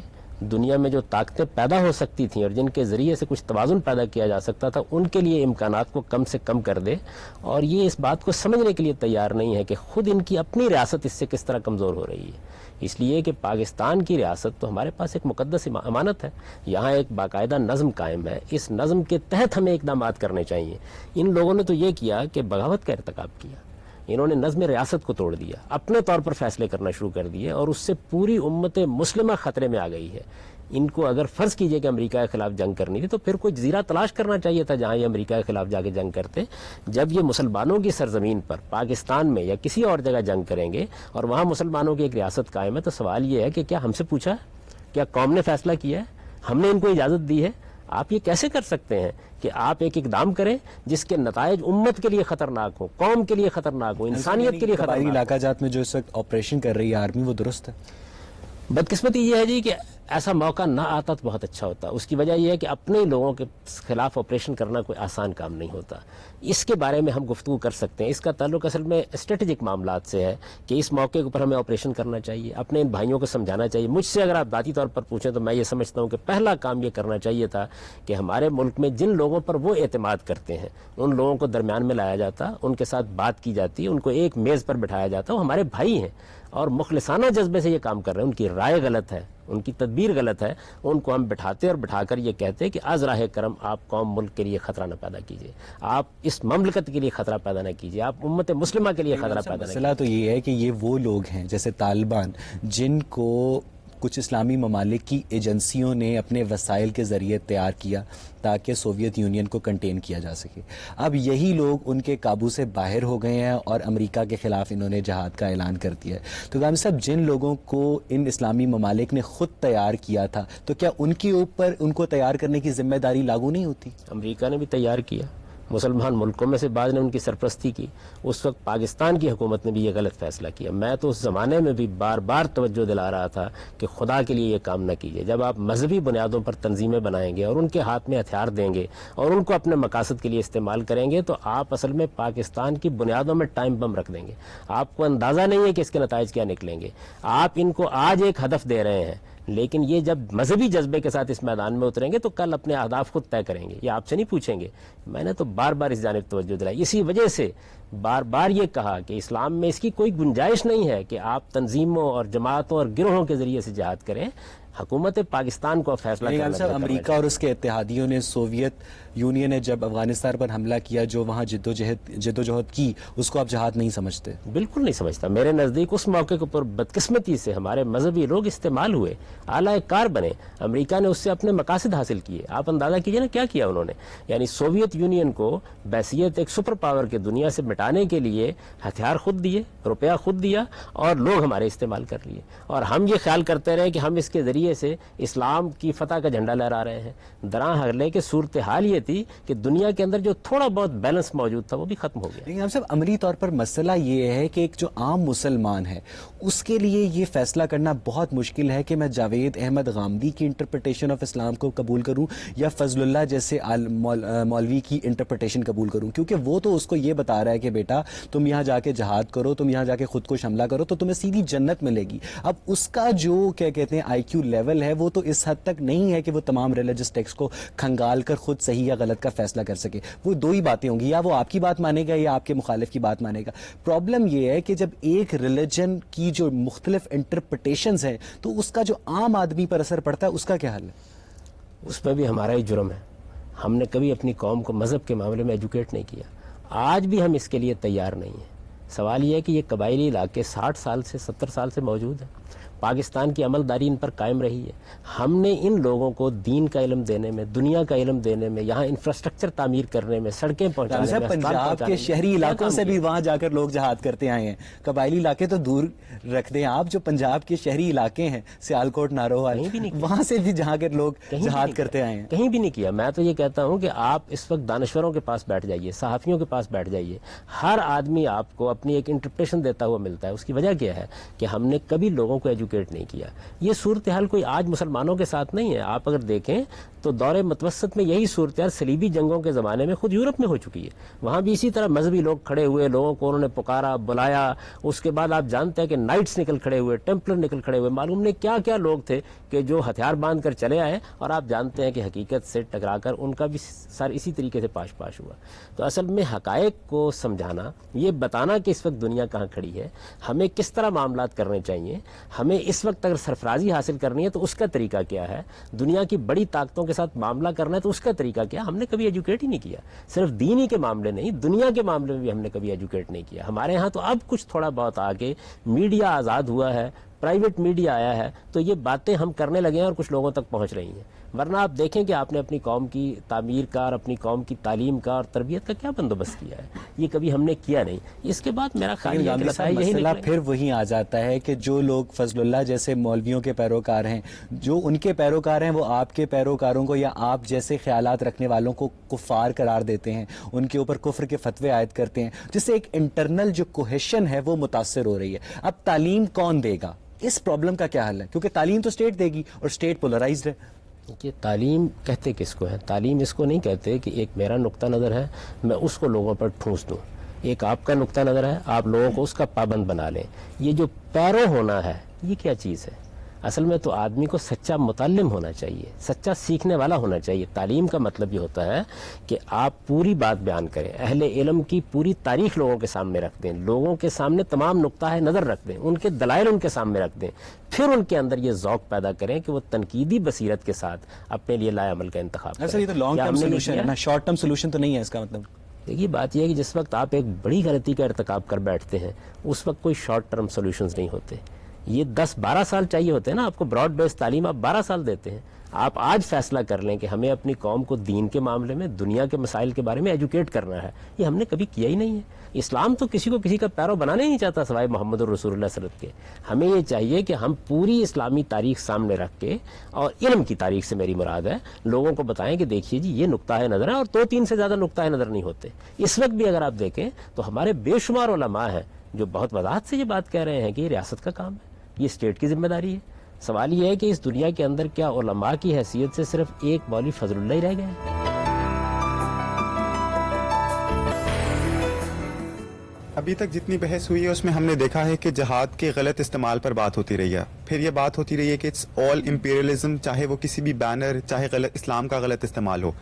S1: دنیا میں جو طاقتیں پیدا ہو سکتی تھیں اور جن کے ذریعے سے کچھ توازن پیدا کیا جا سکتا تھا ان کے لیے امکانات کو کم سے کم کر دے، اور یہ اس بات کو سمجھنے کے لیے تیار نہیں ہے کہ خود ان کی اپنی ریاست اس سے کس طرح کمزور ہو رہی ہے۔ اس لیے کہ پاکستان کی ریاست تو ہمارے پاس ایک مقدس امانت ہے، یہاں ایک باقاعدہ نظم قائم ہے، اس نظم کے تحت ہمیں اقدامات کرنے چاہیے۔ ان لوگوں نے تو یہ کیا کہ بغاوت کا ارتکاب کیا، انہوں نے نظم ریاست کو توڑ دیا، اپنے طور پر فیصلے کرنا شروع کر دیے، اور اس سے پوری امت مسلمہ خطرے میں آ گئی ہے۔ ان کو اگر فرض کیجئے کہ امریکہ کے خلاف جنگ کرنی تھی تو پھر کوئی جزیرہ تلاش کرنا چاہیے تھا جہاں یہ امریکہ کے خلاف جا کے جنگ کرتے۔ جب یہ مسلمانوں کی سرزمین پر پاکستان میں یا کسی اور جگہ جنگ کریں گے اور وہاں مسلمانوں کی ایک ریاست قائم ہے، تو سوال یہ ہے کہ کیا ہم سے پوچھا ہے؟ کیا قوم نے فیصلہ کیا ہے؟ ہم نے ان کو اجازت دی ہے؟ آپ یہ کیسے کر سکتے ہیں کہ آپ ایک اقدام کریں جس کے نتائج امت کے لیے خطرناک ہوں، قوم کے لیے خطرناک ہوں، انسانیت کے لیے خطرناک ہوں؟
S2: علاقہ جات میں جو اس وقت آپریشن کر رہی ہے آرمی، وہ درست ہے؟
S1: بدقسمتی یہ ہے جی کہ ایسا موقع نہ آتا تو بہت اچھا ہوتا. اس کی وجہ یہ ہے کہ اپنے ہی لوگوں کے خلاف آپریشن کرنا کوئی آسان کام نہیں ہوتا. اس کے بارے میں ہم گفتگو کر سکتے ہیں. اس کا تعلق اصل میں اسٹریٹجک معاملات سے ہے کہ اس موقع کے اوپر ہمیں آپریشن کرنا چاہیے, اپنے ان بھائیوں کو سمجھانا چاہیے. مجھ سے اگر آپ ذاتی طور پر پوچھیں تو میں یہ سمجھتا ہوں کہ پہلا کام یہ کرنا چاہیے تھا کہ ہمارے ملک میں جن لوگوں پر وہ اعتماد کرتے ہیں ان لوگوں کو درمیان میں لایا جاتا, ان کے ساتھ بات کی جاتی, ان کو ایک میز پر بٹھایا جاتا. وہ ہمارے بھائی ہیں اور مخلصانہ جذبے سے یہ کام کر رہے ہیں. ان کی رائے غلط ہے, ان کی تدبیر غلط ہے, ان کو ہم بٹھاتے اور بٹھا کر یہ کہتے کہ از راہ کرم آپ قوم ملک کے لیے خطرہ نہ پیدا کیجیے, آپ اس مملکت کے لیے خطرہ پیدا نہ کیجیے, آپ امت مسلمہ کے لیے خطرہ پیدا نہ کیجیے.
S2: مسئلہ تو یہ ہے کہ یہ وہ لوگ ہیں جیسے طالبان جن کو کچھ اسلامی ممالک کی ایجنسیوں نے اپنے وسائل کے ذریعے تیار کیا تاکہ سوویت یونین کو کنٹین کیا جا سکے. اب یہی لوگ ان کے قابو سے باہر ہو گئے ہیں اور امریکہ کے خلاف انہوں نے جہاد کا اعلان کر دیا ہے. تو غامی صاحب, جن لوگوں کو ان اسلامی ممالک نے خود تیار کیا تھا تو کیا ان کے اوپر ان کو تیار کرنے کی ذمہ داری لاگو نہیں ہوتی؟
S1: امریکہ نے بھی تیار کیا, مسلمان ملکوں میں سے بعض نے ان کی سرپرستی کی. اس وقت پاکستان کی حکومت نے بھی یہ غلط فیصلہ کیا. میں تو اس زمانے میں بھی بار بار توجہ دلا رہا تھا کہ خدا کے لیے یہ کام نہ کیجیے. جب آپ مذہبی بنیادوں پر تنظیمیں بنائیں گے اور ان کے ہاتھ میں ہتھیار دیں گے اور ان کو اپنے مقاصد کے لیے استعمال کریں گے تو آپ اصل میں پاکستان کی بنیادوں میں ٹائم بم رکھ دیں گے. آپ کو اندازہ نہیں ہے کہ اس کے نتائج کیا نکلیں گے. آپ ان کو آج ایک ہدف دے رہے ہیں لیکن یہ جب مذہبی جذبے کے ساتھ اس میدان میں اتریں گے تو کل اپنے اہداف خود طے کریں گے, یہ آپ سے نہیں پوچھیں گے. میں نے تو بار بار اس جانب توجہ دلائی, اسی وجہ سے بار بار یہ کہا کہ اسلام میں اس کی کوئی گنجائش نہیں ہے کہ آپ تنظیموں اور جماعتوں اور گروہوں کے ذریعے سے جہاد کریں. حکومت پاکستان کو فیصلہ کرنا ہے.
S2: امریکہ اور اس کے اتحادیوں نے, سوویت یونین نے جب افغانستان پر حملہ کیا, جو وہاں جدوجہد کی, اس کو آپ جہاد نہیں سمجھتے؟
S1: بالکل نہیں سمجھتا. میرے نزدیک اس موقع کے اوپر بدقسمتی سے ہمارے مذہبی لوگ استعمال ہوئے, اعلی کار بنے. امریکہ نے اس سے اپنے مقاصد حاصل کیے. آپ اندازہ کیجئے نا کیا کیا انہوں نے. یعنی سوویت یونین کو بحیثیت ایک سپر پاور کے دنیا سے مٹانے کے لیے ہتھیار خود دیے, روپیہ خود دیا اور لوگ ہمارے استعمال کر لیے. اور ہم یہ خیال کرتے رہے کہ ہم اس کے ذریعے سے اسلام کی فتح کا جھنڈا لہرا رہے ہیں. دراں حلے کے صورتحال یہ تھی کہ دنیا کے اندر جو تھوڑا بہت بیلنس موجود تھا وہ بھی ختم ہو گیا.
S2: لیکن ہم صاحب, عملی طور پر مسئلہ یہ ہے کہ ایک جو عام مسلمان ہے اس کے لیے یہ فیصلہ کرنا بہت مشکل ہے کہ میں جاوید احمد غامدی کی انٹرپریٹیشن آف اسلام کو قبول کروں یا فضل اللہ جیسے مولوی کی انٹرپریٹیشن قبول کروں, کیونکہ وہ تو اس کو یہ بتا رہا ہے کہ بیٹا تم یہاں جا کے جہاد کرو, تم یہاں جا کے خود کو حملہ کرو تو تمہیں سیدھی جنت ملے گی. اب اس کا جو کیا کہتے ہیں آئی کیو لیول ہے وہ تو اس حد تک نہیں ہے کہ وہ تمام ریلیجس ٹیکسٹ کو کھنگال کر خود صحیح یا غلط کا فیصلہ کر سکے. وہ دو ہی باتیں ہوں گی, یا وہ آپ کی بات مانے گا یا آپ کے مخالف کی بات مانے گا. پرابلم یہ ہے کہ جب ایک ریلیجن کی جو مختلف انٹرپریٹیشنز ہیں تو اس کا جو عام آدمی پر اثر پڑتا ہے, اس کا کیا حل ہے؟
S1: اس پہ بھی ہمارا ہی جرم ہے. ہم نے کبھی اپنی قوم کو مذہب کے معاملے میں ایجوکیٹ نہیں کیا. آج بھی ہم اس کے لیے تیار نہیں ہیں. سوال یہ ہے کہ یہ قبائلی علاقے 60 سال سے 70 سال سے موجود ہیں. پاکستان کی عملداری ان پر قائم رہی ہے. ہم نے ان لوگوں کو دین کا علم دینے میں, دنیا کا علم دینے میں, یہاں انفراسٹرکچر تعمیر کرنے میں, سڑکیں پہنچانے میں,
S2: پنجاب کے شہری علاقوں سے بھی وہاں جا کر لوگ جہاد کرتے آئے ہیں. قبائلی علاقے تو دور رکھ دیں آپ, جو پنجاب کے شہری علاقے ہیں سیالکوٹ, نارووال, وہاں سے بھی جہاں کے لوگ جہاد کرتے آئے ہیں.
S1: کہیں بھی نہیں کیا. میں تو یہ کہتا ہوں کہ آپ اس وقت دانشوروں کے پاس بیٹھ جائیے, صحافیوں کے پاس بیٹھ جائیے, ہر آدمی آپ کو اپنی ایک انٹرپریشن دیتا ہوا ملتا ہے. اس کی وجہ کیا ہے کہ ہم نے کبھی لوگوں کو ایجوکیٹ نہیں کیا. یہ صورتحال کوئی آج مسلمانوں کے ساتھ نہیں ہے. آپ اگر دیکھیں تو دور متوسط میں یہی صورتحال صلیبی جنگوں کے زمانے میں خود یورپ میں ہو چکی ہے. وہاں بھی اسی طرح مذہبی لوگ کھڑے ہوئے, لوگوں کو انہوں نے پکارا, بلایا. اس کے بعد آپ جانتے ہیں کہ نائٹس نکل کھڑے ہوئے, ٹیمپلر نکل کھڑے ہوئے, معلوم نہیں کیا کیا لوگ تھے کہ جو ہتھیار باندھ کر چلے آئے, اور آپ جانتے ہیں کہ حقیقت سے ٹکرا کر ان کا بھی سر اسی طریقے سے پاش پاش ہوا. تو اصل میں حقائق کو سمجھانا, یہ بتانا کہ اس وقت دنیا کہاں کھڑی ہے, ہمیں کس طرح معاملات کرنے چاہیے, ہمیں اس وقت اگر سرفرازی حاصل کرنی ہے تو اس کا طریقہ کیا ہے, دنیا کی بڑی طاقتوں کے ساتھ معاملہ کرنا ہے تو اس کا طریقہ کیا. ہم نے کبھی ایجوکیٹ ہی نہیں کیا. صرف دینی کے معاملے نہیں, دنیا کے معاملے میں بھی ہم نے کبھی ایجوکیٹ نہیں کیا. ہمارے ہاں تو اب کچھ تھوڑا بہت آگے میڈیا آزاد ہوا ہے, پرائیویٹ میڈیا آیا ہے, تو یہ باتیں ہم کرنے لگے ہیں اور کچھ لوگوں تک پہنچ رہی ہیں. ورنہ آپ دیکھیں کہ آپ نے اپنی قوم کی تعمیر کا اور اپنی قوم کی تعلیم کا اور تربیت کا کیا بندوبست کیا ہے, یہ کبھی ہم نے کیا نہیں. اس کے بعد میرا خیال ہے کہ
S2: مسئلہ پھر وہی آ جاتا ہے کہ جو لوگ فضل اللہ جیسے مولویوں کے پیروکار ہیں, جو ان کے پیروکار ہیں, وہ آپ کے پیروکاروں کو یا آپ جیسے خیالات رکھنے والوں کو کفار قرار دیتے ہیں, ان کے اوپر کفر کے فتوے عائد کرتے ہیں, جس سے ایک انٹرنل جو کوہیشن ہے وہ متاثر ہو رہی ہے. اب تعلیم کون دے گا؟ اس پرابلم کا کیا حل ہے؟ کیونکہ تعلیم تو اسٹیٹ دے گی اور اسٹیٹ پولرائزڈ ہے.
S1: یہ تعلیم کہتے کس کو ہے؟ تعلیم اس کو نہیں کہتے کہ ایک میرا نقطہ نظر ہے میں اس کو لوگوں پر ٹھونس دوں، ایک آپ کا نقطہ نظر ہے آپ لوگوں کو اس کا پابند بنا لیں. یہ جو پیرو ہونا ہے یہ کیا چیز ہے؟ اصل میں تو آدمی کو سچا متعلم ہونا چاہیے، سچا سیکھنے والا ہونا چاہیے. تعلیم کا مطلب یہ ہوتا ہے کہ آپ پوری بات بیان کریں، اہل علم کی پوری تاریخ لوگوں کے سامنے رکھ دیں، لوگوں کے سامنے تمام نقطہ نظر رکھ دیں، ان کے دلائل ان کے سامنے رکھ دیں، پھر ان کے اندر یہ ذوق پیدا کریں کہ وہ تنقیدی بصیرت کے ساتھ اپنے لیے لائے عمل کا انتخاب کریں.
S2: سر یہ تو لانگ ٹرم سولوشن ہے نا، شارٹ ٹرم سولوشن تو نہیں ہے اس کا مطلب.
S1: دیکھیے بات یہ ہے کہ جس وقت آپ ایک بڑی غلطی کا ارتکاب کر بیٹھتے ہیں اس وقت کوئی شارٹ ٹرم سولوشنز نہیں ہوتے. یہ 10-12 سال چاہیے ہوتے ہیں نا آپ کو. براڈ بیس تعلیم آپ 12 سال دیتے ہیں. آپ آج فیصلہ کر لیں کہ ہمیں اپنی قوم کو دین کے معاملے میں دنیا کے مسائل کے بارے میں ایجوکیٹ کرنا ہے. یہ ہم نے کبھی کیا ہی نہیں ہے. اسلام تو کسی کو کسی کا پیرو بنانا ہی نہیں چاہتا سوائے محمد الرسول اللہ صلی اللہ علیہ وسلم کے. ہمیں یہ چاہیے کہ ہم پوری اسلامی تاریخ سامنے رکھ کے، اور علم کی تاریخ سے میری مراد ہے، لوگوں کو بتائیں کہ دیکھیے جی یہ نقطہ نظر ہے، اور 2-3 سے زیادہ نقطہ نظر نہیں ہوتے. اس وقت بھی اگر آپ دیکھیں تو ہمارے بے شمار علماء ہیں جو بہت وضاحت سے یہ بات کہہ رہے ہیں کہ یہ ریاست کا کام ہے، یہ اسٹیٹ کی ذمہ داری ہے. سوال یہ ہے کہ اس دنیا کے اندر کیا علماء کی حیثیت سے صرف ایک مولوی فضل اللہ ہی رہ گئے ہیں؟
S6: ابھی تک جتنی بحث ہوئی ہے اس میں ہم نے دیکھا ہے کہ جہاد کے غلط استعمال پر بات ہوتی رہی ہے. پھر یہ بات ہوتی رہی ہے کہ اٹس آل امپیریلزم، چاہے وہ کسی بھی بینر، چاہے اسلام کا غلط استعمال ہو.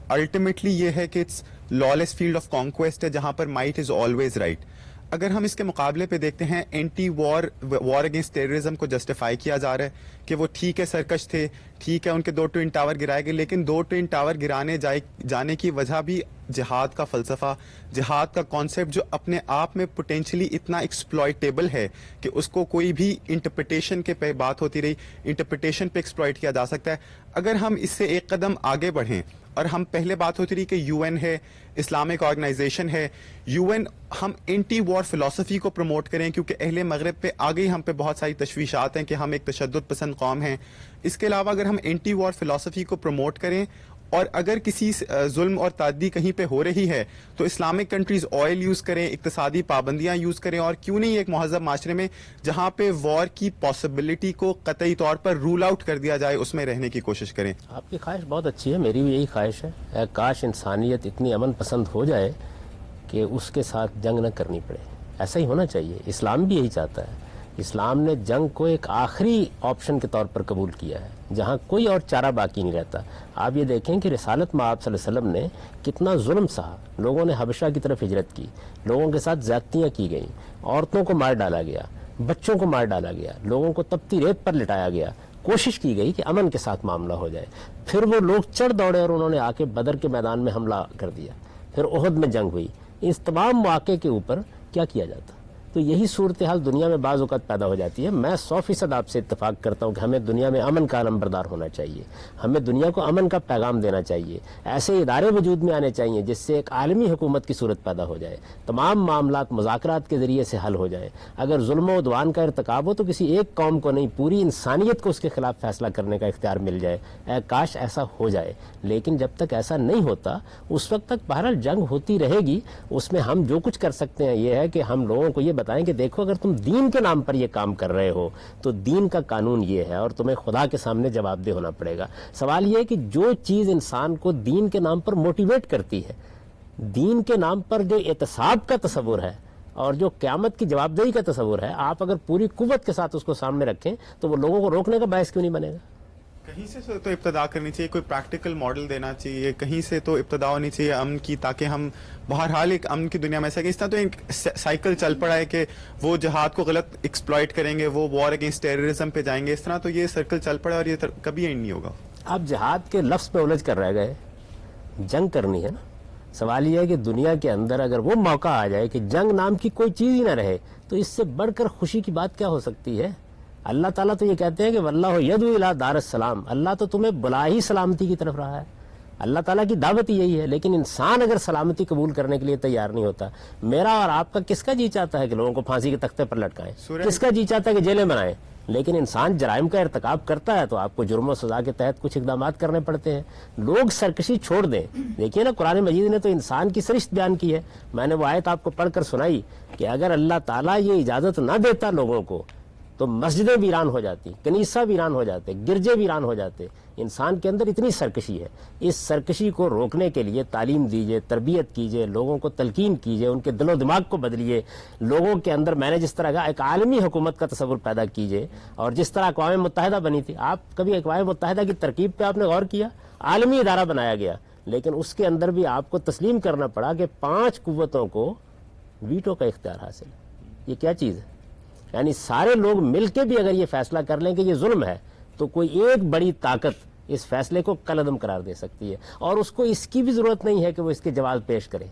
S6: الٹیمیٹلی یہ ہے کہ اٹس لالیس فیلڈ آف کانکویسٹ ہے جہاں پر مائٹ از آلویز رائٹ. اگر ہم اس کے مقابلے پہ دیکھتے ہیں اینٹی وار اگینسٹ ٹیررزم کو جسٹیفائی کیا جا رہا ہے کہ وہ ٹھیک ہے سرکش تھے، ٹھیک ہے ان کے 2 ٹوئن ٹاور گرائے گئے، لیکن 2 ٹوئن ٹاور گرانے جانے کی وجہ بھی جہاد کا فلسفہ، جہاد کا کانسیپٹ جو اپنے آپ میں پوٹینشلی اتنا ایکسپلائٹیبل ہے کہ اس کو کوئی بھی انٹرپریٹیشن کے پہ بات ہوتی رہی، انٹرپریٹیشن پہ ایکسپلائٹ کیا جا سکتا ہے. اگر ہم اس سے ایک قدم آگے بڑھیں، اور ہم پہلے بات ہوتی رہی کہ یو این ہے، اسلامک آرگنائزیشن ہے، یو این ہم اینٹی وار فلسفی کو پروموٹ کریں کیونکہ اہل مغرب پہ آگے ہم پہ بہت ساری تشویشات ہیں کہ ہم ایک تشدد پسند قوم ہیں. اس کے علاوہ اگر ہم اینٹی وار فلسفی کو پروموٹ کریں، اور اگر کسی ظلم اور تعدی کہیں پہ ہو رہی ہے تو اسلامک کنٹریز آئل یوز کریں، اقتصادی پابندیاں یوز کریں، اور کیوں نہیں ایک مہذب معاشرے میں جہاں پہ وار کی پاسبلٹی کو قطعی طور پر رول آؤٹ کر دیا جائے اس میں رہنے کی کوشش کریں.
S1: آپ کی خواہش بہت اچھی ہے، میری بھی یہی خواہش ہے. کاش انسانیت اتنی امن پسند ہو جائے کہ اس کے ساتھ جنگ نہ کرنی پڑے. ایسا ہی ہونا چاہیے. اسلام بھی یہی چاہتا ہے. اسلام نے جنگ کو ایک آخری آپشن کے طور پر قبول کیا ہے جہاں کوئی اور چارہ باقی نہیں رہتا. آپ یہ دیکھیں کہ رسالت مآب صلی اللہ علیہ وسلم نے کتنا ظلم سہا. لوگوں نے حبشہ کی طرف ہجرت کی، لوگوں کے ساتھ زیادتیاں کی گئیں، عورتوں کو مار ڈالا گیا، بچوں کو مار ڈالا گیا، لوگوں کو تپتی ریت پر لٹایا گیا. کوشش کی گئی کہ امن کے ساتھ معاملہ ہو جائے. پھر وہ لوگ چڑھ دوڑے اور انہوں نے آ کے بدر کے میدان میں حملہ کر دیا. پھر احد میں جنگ ہوئی. اس تمام مواقع کے اوپر کیا کیا جاتا؟ تو یہی صورتحال دنیا میں بعض اوقات پیدا ہو جاتی ہے. میں 100% آپ سے اتفاق کرتا ہوں کہ ہمیں دنیا میں امن کا علمبردار ہونا چاہیے. ہمیں دنیا کو امن کا پیغام دینا چاہیے. ایسے ادارے وجود میں آنے چاہیے جس سے ایک عالمی حکومت کی صورت پیدا ہو جائے. تمام معاملات مذاکرات کے ذریعے سے حل ہو جائیں. اگر ظلم و عدوان کا ارتکاب ہو تو کسی ایک قوم کو نہیں، پوری انسانیت کو اس کے خلاف فیصلہ کرنے کا اختیار مل جائے. کاش ایسا ہو جائے. لیکن جب تک ایسا نہیں ہوتا اس وقت تک بہرحال جنگ ہوتی رہے گی. اس میں ہم جو کچھ کر سکتے ہیں یہ ہے کہ ہم لوگوں کو یہ بتائیں کہ دیکھو اگر تم دین کے نام پر یہ کام کر رہے ہو تو دین کا قانون یہ ہے اور تمہیں خدا کے سامنے جواب دہ ہونا پڑے گا. سوال یہ ہے کہ جو چیز انسان کو دین کے نام پر موٹیویٹ کرتی ہے، دین کے نام پر جو احتساب کا تصور ہے اور جو قیامت کی جواب دہی کا تصور ہے، آپ اگر پوری قوت کے ساتھ اس کو سامنے رکھیں تو وہ لوگوں کو روکنے کا باعث کیوں نہیں بنے گا؟
S6: کہیں سے تو ابتدا کرنی چاہیے، کوئی پریکٹیکل ماڈل دینا چاہیے، کہیں سے تو ابتدا ہونی چاہیے امن کی، تاکہ ہم بہرحال ایک امن کی دنیا میں ایسا کہ اس طرح تو ایک سائیکل چل پڑا ہے کہ وہ جہاد کو غلط ایکسپلائٹ کریں گے، وہ وار اگینسٹ ٹیررزم پہ جائیں گے. اس طرح تو یہ سرکل چل پڑا ہے اور یہ کبھی اینڈ نہیں ہوگا.
S1: آپ جہاد کے لفظ پہ الجھ کر رہ گئے. جنگ کرنی ہے نا. سوال یہ ہے کہ دنیا کے اندر اگر وہ موقع آ جائے کہ جنگ نام کی کوئی چیز ہی نہ رہے تو اس سے بڑھ کر خوشی کی بات کیا ہو سکتی ہے؟ اللہ تعالیٰ تو یہ کہتے ہیں کہ واللہ یدعو الی دار السلام. اللہ تو تمہیں بلا ہی سلامتی کی طرف رہا ہے. اللہ تعالیٰ کی دعوت یہی ہے. لیکن انسان اگر سلامتی قبول کرنے کے لیے تیار نہیں ہوتا، میرا اور آپ کا کس کا جی چاہتا ہے کہ لوگوں کو پھانسی کے تختے پر لٹکائیں؟ کس کا جی چاہتا ہے کہ جیلیں بنائیں؟ لیکن انسان جرائم کا ارتکاب کرتا ہے تو آپ کو جرم و سزا کے تحت کچھ اقدامات کرنے پڑتے ہیں. لوگ سرکشی چھوڑ دیں. دیکھیے نا قرآن مجید نے تو انسان کی سرشت بیان کی ہے. میں نے وہ آیت آپ کو پڑھ کر سنائی کہ اگر اللہ تعالیٰ یہ اجازت نہ دیتا لوگوں کو تو مسجدیں ویران ہو جاتی، کنیسہ ویران ہو جاتے، گرجے ویران ہو جاتے. انسان کے اندر اتنی سرکشی ہے. اس سرکشی کو روکنے کے لیے تعلیم دیجئے، تربیت کیجئے، لوگوں کو تلقین کیجئے، ان کے دل و دماغ کو بدلیے، لوگوں کے اندر میں نے جس طرح کا ایک عالمی حکومت کا تصور پیدا کیجئے. اور جس طرح اقوام متحدہ بنی تھی، آپ کبھی اقوام متحدہ کی ترکیب پہ آپ نے غور کیا؟ عالمی ادارہ بنایا گیا، لیکن اس کے اندر بھی آپ کو تسلیم کرنا پڑا کہ 5 قوتوں کو ویٹو کا اختیار حاصل ہے. یہ کیا چیز ہے؟ یعنی سارے لوگ مل کے بھی اگر یہ فیصلہ کر لیں کہ یہ ظلم ہے تو کوئی ایک بڑی طاقت اس فیصلے کو کالعدم قرار دے سکتی ہے، اور اس کو اس کی بھی ضرورت نہیں ہے کہ وہ اس کے جواز پیش کرے.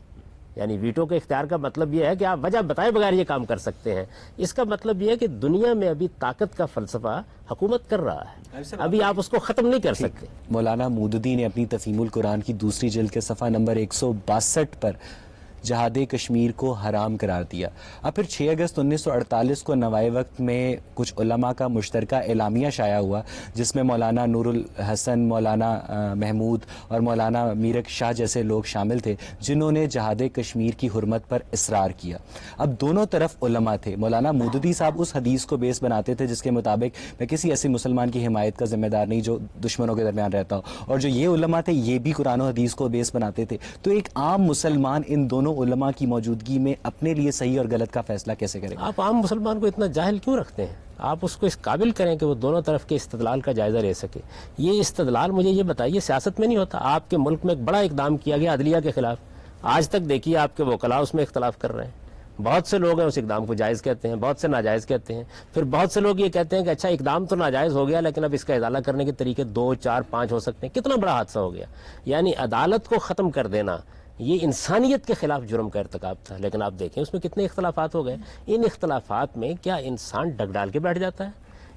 S1: یعنی ویٹو کے اختیار کا مطلب یہ ہے کہ آپ وجہ بتائے بغیر یہ کام کر سکتے ہیں. اس کا مطلب یہ ہے کہ دنیا میں ابھی طاقت کا فلسفہ حکومت کر رہا ہے، ابھی آپ اس کو ختم نہیں کر سکتے.
S2: مولانا مودودی نے اپنی تفہیم القرآن کی 2 جلد کے صفحہ نمبر 162 پر جہاد کشمیر کو حرام قرار دیا. اب پھر 6 اگست 1948 کو نوائے وقت میں کچھ علماء کا مشترکہ اعلامیہ شائع ہوا، جس میں مولانا نور الحسن، مولانا محمود اور مولانا میرک شاہ جیسے لوگ شامل تھے، جنہوں نے جہاد کشمیر کی حرمت پر اصرار کیا. اب دونوں طرف علماء تھے. مولانا مودودی صاحب اس حدیث کو بیس بناتے تھے جس کے مطابق میں کسی ایسے مسلمان کی حمایت کا ذمہ دار نہیں جو دشمنوں کے درمیان رہتا ہو، اور جو یہ علماء تھے یہ بھی قرآن و حدیث کو بیس بناتے تھے. تو ایک عام مسلمان ان دونوں علماء کی موجودگی میں اپنے لیے صحیح اور غلط کا فیصلہ کیسے کرے؟
S1: آپ عام مسلمان کو اتنا جاہل کیوں رکھتے ہیں؟ آپ اس کو اس قابل کریں کہ وہ دونوں طرف کے استدلال کا جائزہ لے سکے. یہ استدلال مجھے یہ بتائیے سیاست میں نہیں ہوتا. آپ کے ملک میں ایک بڑا اقدام کیا گیا عدلیہ کے خلاف، آج تک دیکھیے آپ کے وکلاء اس میں اختلاف کر رہے ہیں. بہت سے لوگ ہیں اس اقدام کو جائز کہتے ہیں، بہت سے ناجائز کہتے ہیں. پھر بہت سے لوگ یہ کہتے ہیں کہ اچھا اقدام تو ناجائز ہو گیا لیکن اب اس کا ازالہ کرنے کے طریقے 2، 4، 5 ہو سکتے ہیں. کتنا بڑا حادثہ ہو گیا. یعنی عدالت کو ختم کر دینا یہ انسانیت کے خلاف جرم کا ارتکاب تھا. لیکن آپ دیکھیں اس میں کتنے اختلافات ہو گئے. ان اختلافات میں کیا انسان ڈگ ڈال کے بیٹھ جاتا ہے،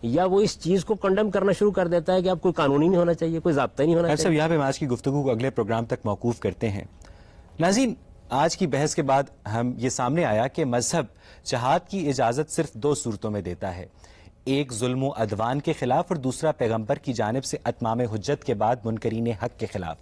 S1: یا وہ اس چیز کو کنڈم کرنا شروع کر دیتا ہے کہ اب کوئی قانونی نہیں ہونا چاہیے، کوئی ضابطہ نہیں ہونا چاہیے؟
S2: صاحب یہاں پہ آج کی گفتگو کو اگلے پروگرام تک موقوف کرتے ہیں. ناظرین، آج کی بحث کے بعد ہم یہ سامنے آیا کہ مذہب جہاد کی اجازت صرف 2 صورتوں میں دیتا ہے، ایک ظلم و عدوان کے خلاف اور دوسرا پیغمبر کی جانب سے اتمام حجت کے بعد منکرین حق کے خلاف.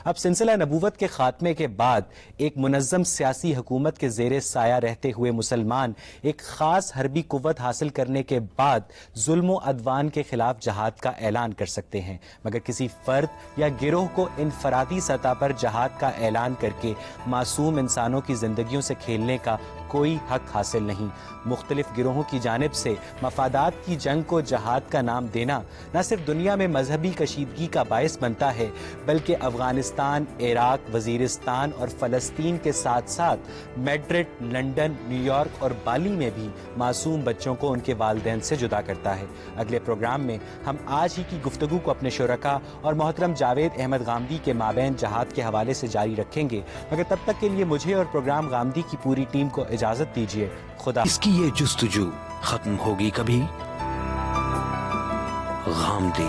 S2: اب سلسلہ نبوت کے خاتمے کے بعد ایک منظم سیاسی حکومت کے زیر سایہ رہتے ہوئے مسلمان ایک خاص حربی قوت حاصل کرنے کے بعد ظلم و عدوان کے خلاف جہاد کا اعلان کر سکتے ہیں، مگر کسی فرد یا گروہ کو انفرادی سطح پر جہاد کا اعلان کر کے معصوم انسانوں کی زندگیوں سے کھیلنے کا کوئی حق حاصل نہیں. مختلف گروہوں کی جانب سے مفادات کی جنگ کو جہاد کا نام دینا نہ صرف دنیا میں مذہبی کشیدگی کا باعث بنتا ہے، بلکہ افغانستان، عراق، وزیرستان اور فلسطین کے ساتھ ساتھ میڈرڈ، لندن، نیو یارک اور بالی میں بھی معصوم بچوں کو ان کے والدین سے جدا کرتا ہے. اگلے پروگرام میں ہم آج ہی کی گفتگو کو اپنے شرکاء اور محترم جاوید احمد غامدی کے مابین جہاد کے حوالے سے جاری رکھیں گے، مگر تب تک کے لیے مجھے اور پروگرام غامدی کی پوری ٹیم کو اجازت دیجیے. خدا.
S7: اس کی یہ جستجو ختم ہوگی کبھی؟ غامدی.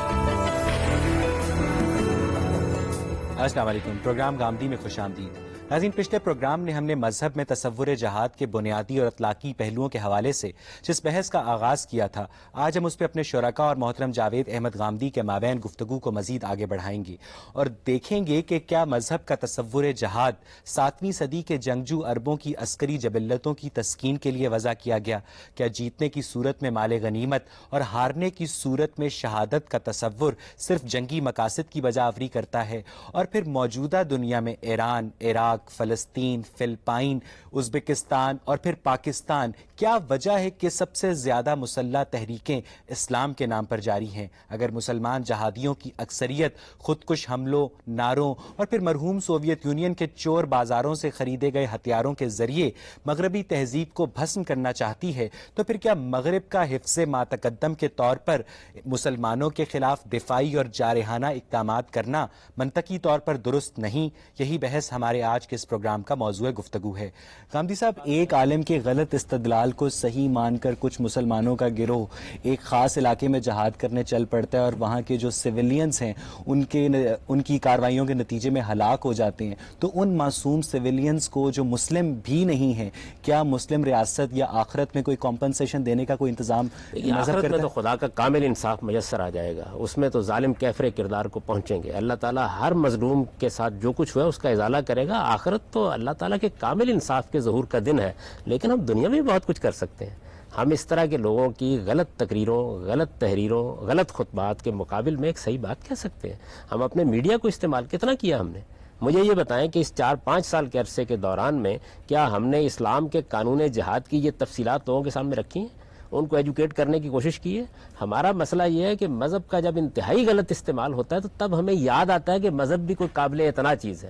S2: السلام علیکم. پروگرام غامدی میں خوش آمدید. ناظرین، پچھلے پروگرام میں ہم نے مذہب میں تصور جہاد کے بنیادی اور اطلاقی پہلوؤں کے حوالے سے جس بحث کا آغاز کیا تھا، آج ہم اس پہ اپنے شرکاء اور محترم جاوید احمد غامدی کے مابین گفتگو کو مزید آگے بڑھائیں گے اور دیکھیں گے کہ کیا مذہب کا تصور جہاد 7ویں صدی کے جنگجو عربوں کی عسکری جبلتوں کی تسکین کے لیے وضع کیا گیا؟ کیا جیتنے کی صورت میں مال غنیمت اور ہارنے کی صورت میں شہادت کا تصور صرف جنگی مقاصد کی بجا آوری کرتا ہے؟ اور پھر موجودہ دنیا میں ایران، عراق، فلسطین، فلپائن، ازبکستان اور پھر پاکستان، کیا وجہ ہے کہ سب سے زیادہ مسلح تحریکیں اسلام کے نام پر جاری ہیں؟ اگر مسلمان جہادیوں کی اکثریت خودکش حملوں، نعروں اور پھر مرحوم سوویت یونین کے چور بازاروں سے خریدے گئے ہتھیاروں کے ذریعے مغربی تہذیب کو بھسم کرنا چاہتی ہے، تو پھر کیا مغرب کا حفظ ما تقدم کے طور پر مسلمانوں کے خلاف دفاعی اور جارحانہ اقدامات کرنا منطقی طور پر درست نہیں؟ یہی بحث ہمارے آج کے اس پروگرام کا موضوع گفتگو ہے. غامدی صاحب، ایک عالم کے غلط استدلال کو صحیح مان کر کچھ مسلمانوں کا گروہ ایک خاص علاقے میں جہاد کرنے چل پڑتا ہے اور وہاں کے جو سویلینز ہیں ان کی کارروائیوں کے نتیجے میں ہلاک ہو جاتے ہیں، تو ان معصوم سویلینز کو جو مسلم بھی نہیں ہیں، کیا مسلم ریاست یا آخرت میں کوئی کمپنسیشن دینے کا کوئی انتظام مذہب کرتا ہے؟
S1: تو خدا کا کامل انصاف میسر آ جائے گا، اس میں تو ظالم کیفر کردار کو پہنچیں گے. اللہ تعالیٰ ہر مظلوم کے ساتھ جو کچھ ہوا اس کا ازالہ کرے گا. آخرت تو اللہ تعالیٰ کے کامل انصاف کے ظہور کا دن ہے، لیکن ہم دنیا میں بھی بہت کچھ کر سکتے ہیں. ہم اس طرح کے لوگوں کی غلط تقریروں، غلط تحریروں، غلط خطبات کے مقابل میں ایک صحیح بات کہہ سکتے ہیں؟ ہم اپنے میڈیا کو استعمال کتنا کیا ہم نے؟ مجھے یہ بتائیں کہ اس 4-5 سال کے عرصے کے دوران میں کیا ہم نے اسلام کے قانون جہاد کی یہ تفصیلات لوگوں کے سامنے رکھی ہیں، ان کو ایجوکیٹ کرنے کی کوشش کی ہے؟ ہمارا مسئلہ یہ ہے کہ مذہب کا جب انتہائی غلط استعمال ہوتا ہے تو تب ہمیں یاد آتا ہے کہ مذہب بھی کوئی قابل اعتنا چیز ہے۔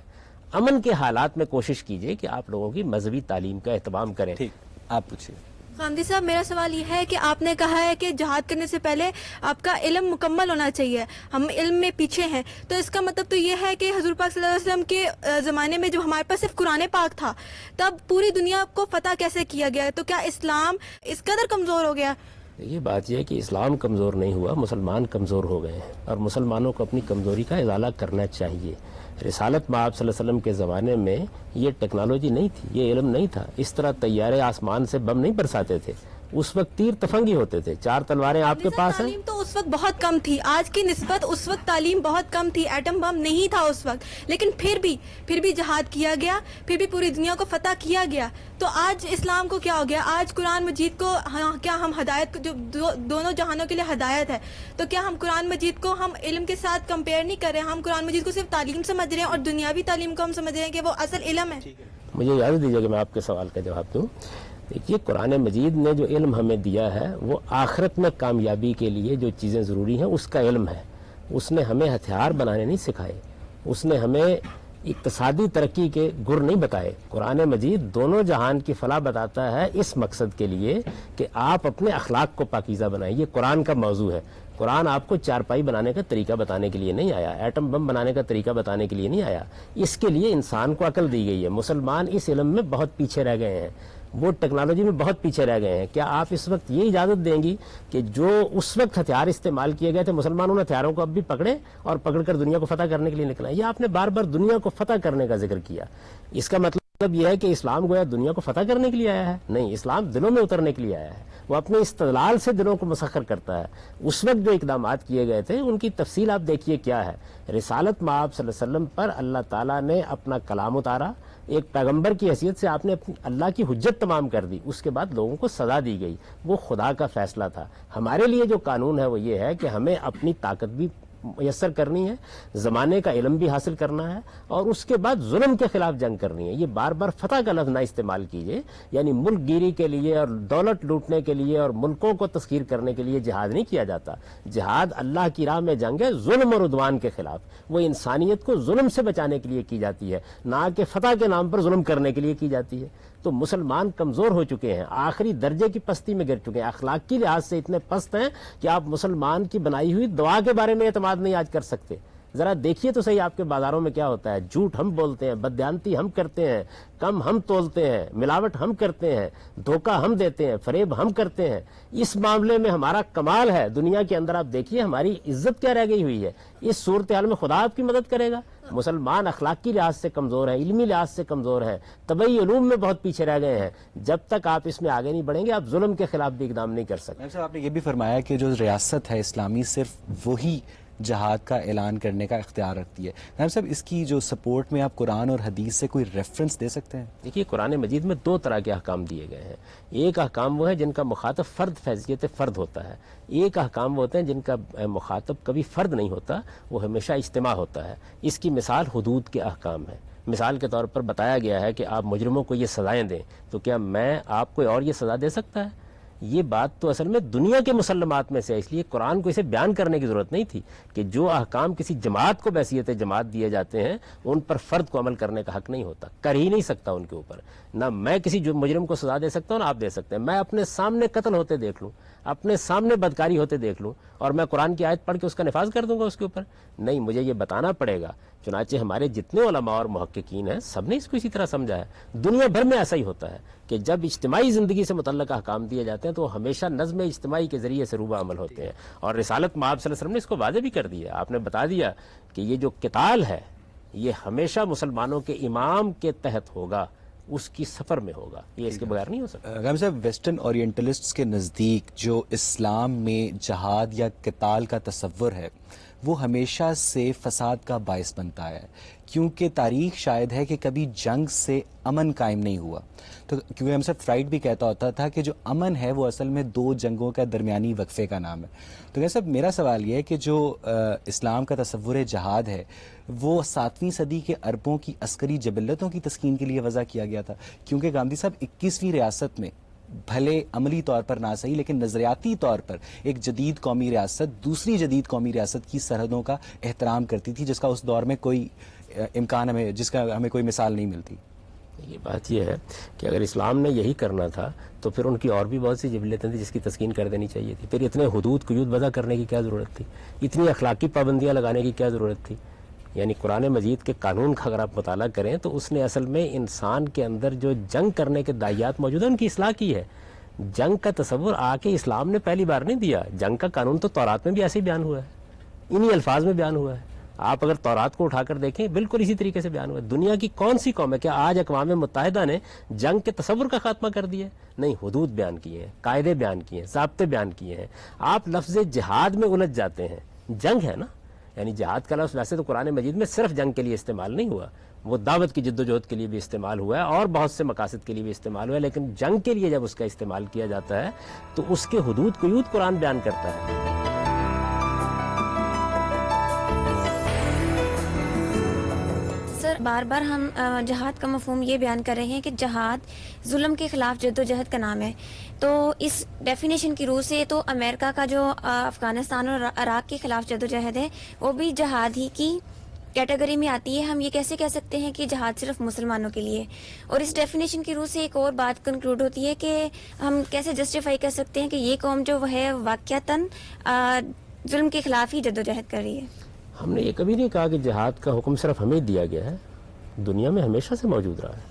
S1: امن کے حالات میں کوشش کیجئے کہ آپ لوگوں کی مذہبی تعلیم کا اہتمام کریں۔
S2: ٹھیک، آپ پوچھیے۔
S8: غامدی صاحب، میرا سوال یہ ہے کہ آپ نے کہا ہے کہ جہاد کرنے سے پہلے آپ کا علم مکمل ہونا چاہیے، ہم علم میں پیچھے ہیں، تو اس کا مطلب تو یہ ہے کہ حضور پاک صلی اللہ علیہ وسلم کے زمانے میں جب ہمارے پاس صرف قرآن پاک تھا تب پوری دنیا کو فتح کیسے کیا گیا؟ تو کیا اسلام اس قدر کمزور ہو گیا؟
S1: یہ بات یہ ہے کہ اسلام کمزور نہیں ہوا، مسلمان کمزور ہو گئے ہیں، اور مسلمانوں کو اپنی کمزوری کا ازالہ کرنا چاہیے۔ رسالت مآب صلی اللہ علیہ وسلم کے زمانے میں یہ ٹیکنالوجی نہیں تھی، یہ علم نہیں تھا، اس طرح طیارے آسمان سے بم نہیں برساتے تھے، اس وقت تیر تفنگی ہوتے تھے، 4 تلواریں آپ کے پاس ہیں۔
S8: تعلیم تو اس وقت بہت کم تھی، آج کی نسبت اس وقت تعلیم بہت کم تھی، ایٹم بم نہیں تھا اس وقت، لیکن پھر بھی جہاد کیا گیا، پھر بھی پوری دنیا کو فتح کیا گیا۔ تو آج اسلام کو کیا ہو گیا؟ آج قرآن مجید کو کیا ہم ہدایت، جو دونوں جہانوں کے لیے ہدایت ہے، تو کیا ہم قرآن مجید کو ہم علم کے ساتھ کمپیئر نہیں کر رہے؟ ہم قرآن مجید کو صرف تعلیم سمجھ رہے ہیں اور دنیاوی تعلیم کو ہم سمجھ رہے ہیں کہ وہ اصل علم ہے۔
S1: مجھے اجازت دیجیے کہ میں آپ کے سوال کا جواب دوں۔ دیکھیے، قرآن مجید نے جو علم ہمیں دیا ہے وہ آخرت میں کامیابی کے لیے جو چیزیں ضروری ہیں اس کا علم ہے۔ اس نے ہمیں ہتھیار بنانے نہیں سکھائے، اس نے ہمیں اقتصادی ترقی کے گر نہیں بتائے۔ قرآن مجید دونوں جہان کی فلاح بتاتا ہے اس مقصد کے لیے کہ آپ اپنے اخلاق کو پاکیزہ بنائیں۔ یہ قرآن کا موضوع ہے۔ قرآن آپ کو چارپائی بنانے کا طریقہ بتانے کے لیے نہیں آیا، ایٹم بم بنانے کا طریقہ بتانے کے لیے نہیں آیا، اس کے لیے انسان کو عقل دی گئی ہے۔ مسلمان اس علم میں بہت پیچھے رہ گئے ہیں، وہ ٹیکنالوجی میں بہت پیچھے رہ گئے ہیں۔ کیا آپ اس وقت یہ اجازت دیں گی کہ جو اس وقت ہتھیار استعمال کیے گئے تھے مسلمانوں نے ہتھیاروں کو اب بھی پکڑے اور پکڑ کر دنیا کو فتح کرنے کے لیے نکلا؟ یہ آپ نے بار بار دنیا کو فتح کرنے کا ذکر کیا، اس کا مطلب یہ ہے کہ اسلام گویا دنیا کو فتح کرنے کے لیے آیا ہے؟ نہیں، اسلام دلوں میں اترنے کے لیے آیا ہے، وہ اپنے استدلال سے دلوں کو مسخر کرتا ہے۔ اس وقت جو اقدامات کیے گئے تھے ان کی تفصیل آپ دیکھیے کیا ہے۔ رسالت مآب صلی اللہ علیہ وسلم پر اللہ تعالیٰ نے اپنا کلام اتارا، ایک پیغمبر کی حیثیت سے آپ نے اپنی اللہ کی حجت تمام کر دی، اس کے بعد لوگوں کو سزا دی گئی، وہ خدا کا فیصلہ تھا۔ ہمارے لیے جو قانون ہے وہ یہ ہے کہ ہمیں اپنی طاقت بھی میسر کرنی ہے، زمانے کا علم بھی حاصل کرنا ہے، اور اس کے بعد ظلم کے خلاف جنگ کرنی ہے۔ یہ بار بار فتح کا لفظ نہ استعمال کیجیے، یعنی ملک گیری کے لیے اور دولت لوٹنے کے لیے اور ملکوں کو تسخیر کرنے کے لیے جہاد نہیں کیا جاتا۔ جہاد اللہ کی راہ میں جنگ ہے ظلم اور عدوان کے خلاف، وہ انسانیت کو ظلم سے بچانے کے لیے کی جاتی ہے، نہ کہ فتح کے نام پر ظلم کرنے کے لیے کی جاتی ہے۔ تو مسلمان کمزور ہو چکے ہیں، آخری درجے کی پستی میں گر چکے ہیں، اخلاقی لحاظ سے اتنے پست ہیں کہ آپ مسلمان کی بنائی ہوئی دعا کے بارے میں اعتماد نہیں آج کر سکتے۔ ذرا دیکھیے تو صحیح آپ کے بازاروں میں کیا ہوتا ہے، جھوٹ ہم بولتے ہیں، بددیانتی ہم کرتے ہیں، کم ہم تولتے ہیں، ملاوٹ ہم کرتے ہیں، دھوکہ ہم دیتے ہیں، فریب ہم کرتے ہیں۔ اس معاملے میں ہمارا کمال ہے دنیا کے اندر۔ آپ دیکھیے ہماری عزت کیا رہ گئی ہوئی ہے۔ اس صورتحال میں خدا آپ کی مدد کرے گا؟ مسلمان اخلاقی لحاظ سے کمزور ہے، علمی لحاظ سے کمزور ہے، طبعی علوم میں بہت پیچھے رہ گئے ہیں۔ جب تک آپ اس میں آگے نہیں بڑھیں گے آپ ظلم کے خلاف بھی اقدام نہیں کر سکتے۔
S2: صاحب آپ نے یہ بھی فرمایا کہ جو ریاست ہے اسلامی صرف وہی جہاد کا اعلان کرنے کا اختیار رکھتی ہے۔ نائب صاحب اس کی جو سپورٹ میں آپ قرآن اور حدیث سے کوئی ریفرنس دے سکتے ہیں؟
S1: دیکھیے قرآن مجید میں 2 طرح کے احکام دیے گئے ہیں۔ ایک احکام وہ ہے جن کا مخاطب فرد فیضیت فرد ہوتا ہے، ایک احکام وہ ہوتے ہیں جن کا مخاطب کبھی فرد نہیں ہوتا، وہ ہمیشہ اجتماع ہوتا ہے۔ اس کی مثال حدود کے احکام ہے۔ مثال کے طور پر بتایا گیا ہے کہ آپ مجرموں کو یہ سزائیں دیں، تو کیا میں آپ کو اور یہ سزا دے سکتا ہے؟ یہ بات تو اصل میں دنیا کے مسلمات میں سے ہے، اس لیے قرآن کو اسے بیان کرنے کی ضرورت نہیں تھی کہ جو احکام کسی جماعت کو بحیثیت جماعت دیے جاتے ہیں ان پر فرد کو عمل کرنے کا حق نہیں ہوتا، کر ہی نہیں سکتا ان کے اوپر۔ نہ میں کسی جو مجرم کو سزا دے سکتا ہوں نہ آپ دے سکتے ہیں۔ میں اپنے سامنے قتل ہوتے دیکھ لوں، اپنے سامنے بدکاری ہوتے دیکھ لوں اور میں قرآن کی آیت پڑھ کے اس کا نفاذ کر دوں گا اس کے اوپر؟ نہیں، مجھے یہ بتانا پڑے گا۔ چنانچہ ہمارے جتنے علماء اور محققین ہیں سب نے اس کو اسی طرح سمجھا ہے۔ دنیا بھر میں ایسا ہی ہوتا ہے کہ جب اجتماعی زندگی سے متعلق احکام دیے جاتے ہیں تو ہمیشہ نظم اجتماعی کے ذریعے سے روبہ عمل ہوتے ہیں، اور رسالت مآب صلی اللہ علیہ وسلم نے اس کو واضح بھی کر دیا۔ آپ نے بتا دیا کہ یہ جو قتال ہے یہ ہمیشہ مسلمانوں کے امام کے تحت ہوگا، اس کی سفر میں ہوگا، یہ اس کے بغیر نہیں ہو سکتا۔
S2: غام صاحب ویسٹرن اورینٹلسٹس کے نزدیک جو اسلام میں جہاد یا قتال کا تصور ہے وہ ہمیشہ سے فساد کا باعث بنتا ہے، کیونکہ تاریخ شاید ہے کہ کبھی جنگ سے امن قائم نہیں ہوا. تو کیونکہ ہم سب فرائڈ بھی کہتا ہوتا تھا کہ جو امن ہے وہ اصل میں 2 جنگوں کا درمیانی وقفے کا نام ہے. تو کہ صاحب میرا سوال یہ ہے کہ جو اسلام کا تصور جہاد ہے وہ 7ویں صدی کے عربوں کی عسکری جبلتوں کی تسکین کے لیے وضع کیا گیا تھا، کیونکہ گاندھی صاحب 21ویں ریاست میں بھلے عملی طور پر نہ صحیح لیکن نظریاتی طور پر ایک جدید قومی ریاست دوسری جدید قومی ریاست کی سرحدوں کا احترام کرتی تھی، جس کا اس دور میں کوئی امکان جس کا ہمیں کوئی مثال نہیں ملتی.
S1: یہ بات یہ ہے کہ اگر اسلام نے یہی کرنا تھا تو پھر ان کی اور بھی بہت سی جبلتیں تھیں جس کی تسکین کر دینی چاہیے تھی. پھر اتنے حدود قیود وضع کرنے کی کیا ضرورت تھی؟ اتنی اخلاقی پابندیاں لگانے کی کیا ضرورت تھی؟ یعنی قرآن مجید کے قانون کا اگر آپ مطالعہ کریں تو اس نے اصل میں انسان کے اندر جو جنگ کرنے کے داعیات موجود ہیں ان کی اصلاح کی ہے. جنگ کا تصور آ کے اسلام نے پہلی بار نہیں دیا. جنگ کا قانون تو تورات میں بھی ایسے ہی بیان ہوا ہے، انہی الفاظ میں بیان ہوا ہے. آپ اگر تورات کو اٹھا کر دیکھیں بالکل اسی طریقے سے بیان ہوا ہے. دنیا کی کون سی قوم ہے کیا آج اقوام متحدہ نے جنگ کے تصور کا خاتمہ کر دیا؟ نہیں، حدود بیان کیے ہیں، قاعدے بیان کیے ہیں، ضابطے بیان کیے ہیں. آپ لفظ جہاد میں الجھ جاتے ہیں. جنگ ہے نا، یعنی جہاد کا لفظ ویسے تو قرآن مجید میں صرف جنگ کے لیے استعمال نہیں ہوا، وہ دعوت کی جد و جہد کے لیے بھی استعمال ہوا ہے اور بہت سے مقاصد کے لیے بھی استعمال ہوا ہے. لیکن جنگ کے لیے جب اس کا استعمال کیا جاتا ہے تو اس کے حدود قیود قرآن بیان کرتا ہے.
S9: سر بار بار ہم جہاد کا مفہوم یہ بیان کر رہے ہیں کہ جہاد ظلم کے خلاف جد و جہد کا نام ہے. تو اس ڈیفینیشن کی روح سے تو امریکہ کا جو افغانستان اور عراق کے خلاف جد و جہد ہے وہ بھی جہاد ہی کی کیٹیگری میں آتی ہے. ہم یہ کیسے کہہ سکتے ہیں کہ جہاد صرف مسلمانوں کے لیے؟ اور اس ڈیفینیشن کی روح سے ایک اور بات کنکلوڈ ہوتی ہے کہ ہم کیسے جسٹیفائی کر سکتے ہیں کہ یہ قوم جو ہے واقعتاً ظلم کے خلاف ہی جد و جہد کر رہی ہے.
S1: ہم نے یہ کبھی نہیں کہا کہ جہاد کا حکم صرف ہمیں دیا گیا ہے، دنیا میں ہمیشہ سے موجود رہا ہے.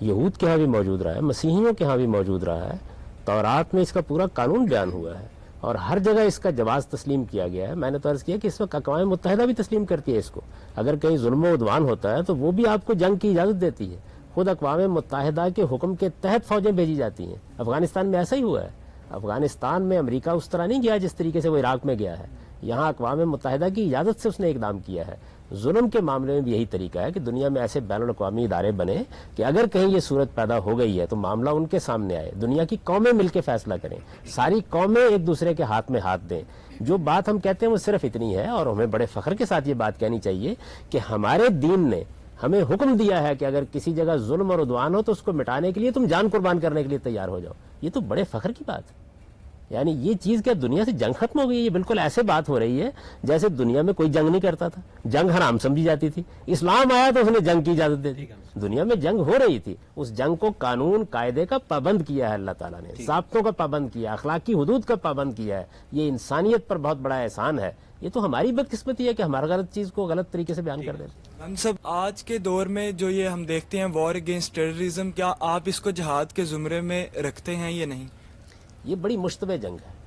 S1: یہود کے ہاں بھی موجود رہا ہے، مسیحیوں کے ہاں بھی موجود رہا ہے. تورات میں اس کا پورا قانون بیان ہوا ہے اور ہر جگہ اس کا جواز تسلیم کیا گیا ہے. میں نے تو عرض کیا کہ اس وقت اقوام متحدہ بھی تسلیم کرتی ہے اس کو. اگر کہیں ظلم و عدوان ہوتا ہے تو وہ بھی آپ کو جنگ کی اجازت دیتی ہے. خود اقوام متحدہ کے حکم کے تحت فوجیں بھیجی جاتی ہیں. افغانستان میں ایسا ہی ہوا ہے. افغانستان میں امریکہ اس طرح نہیں گیا جس طریقے سے وہ عراق میں گیا ہے. یہاں اقوام متحدہ کی اجازت سے اس نے اقدام کیا ہے. ظلم کے معاملے میں بھی یہی طریقہ ہے کہ دنیا میں ایسے بین الاقوامی ادارے بنے کہ اگر کہیں یہ صورت پیدا ہو گئی ہے تو معاملہ ان کے سامنے آئے، دنیا کی قومیں مل کے فیصلہ کریں، ساری قومیں ایک دوسرے کے ہاتھ میں ہاتھ دیں. جو بات ہم کہتے ہیں وہ صرف اتنی ہے اور ہمیں بڑے فخر کے ساتھ یہ بات کہنی چاہیے کہ ہمارے دین نے ہمیں حکم دیا ہے کہ اگر کسی جگہ ظلم اور عدوان ہو تو اس کو مٹانے کے لیے تم جان قربان کرنے کے لیے تیار ہو جاؤ. یہ تو بڑے فخر کی بات ہے. یعنی یہ چیز کیا دنیا سے جنگ ختم ہو گئی؟ یہ بالکل ایسے بات ہو رہی ہے جیسے دنیا میں کوئی جنگ نہیں کرتا تھا، جنگ حرام سمجھی جاتی تھی. اسلام آیا تو اس نے جنگ کی اجازت دے دی. دنیا میں جنگ ہو رہی تھی، اس جنگ کو قانون قاعدے کا پابند کیا ہے اللہ تعالیٰ نے، ضابطوں کا پابند کیا، اخلاقی حدود کا پابند کیا ہے. یہ انسانیت پر بہت بڑا احسان ہے. یہ تو ہماری بدقسمتی ہے کہ ہمارا غلط چیز کو غلط طریقے سے بیان کر دیتے.
S10: ہم سب آج کے دور میں جو یہ ہم دیکھتے ہیں وار اگینسٹ ٹیررزم، کیا آپ اس کو جہاد کے زمرے میں رکھتے ہیں یا نہیں؟
S1: یہ بڑی مشتبہ جنگ ہے.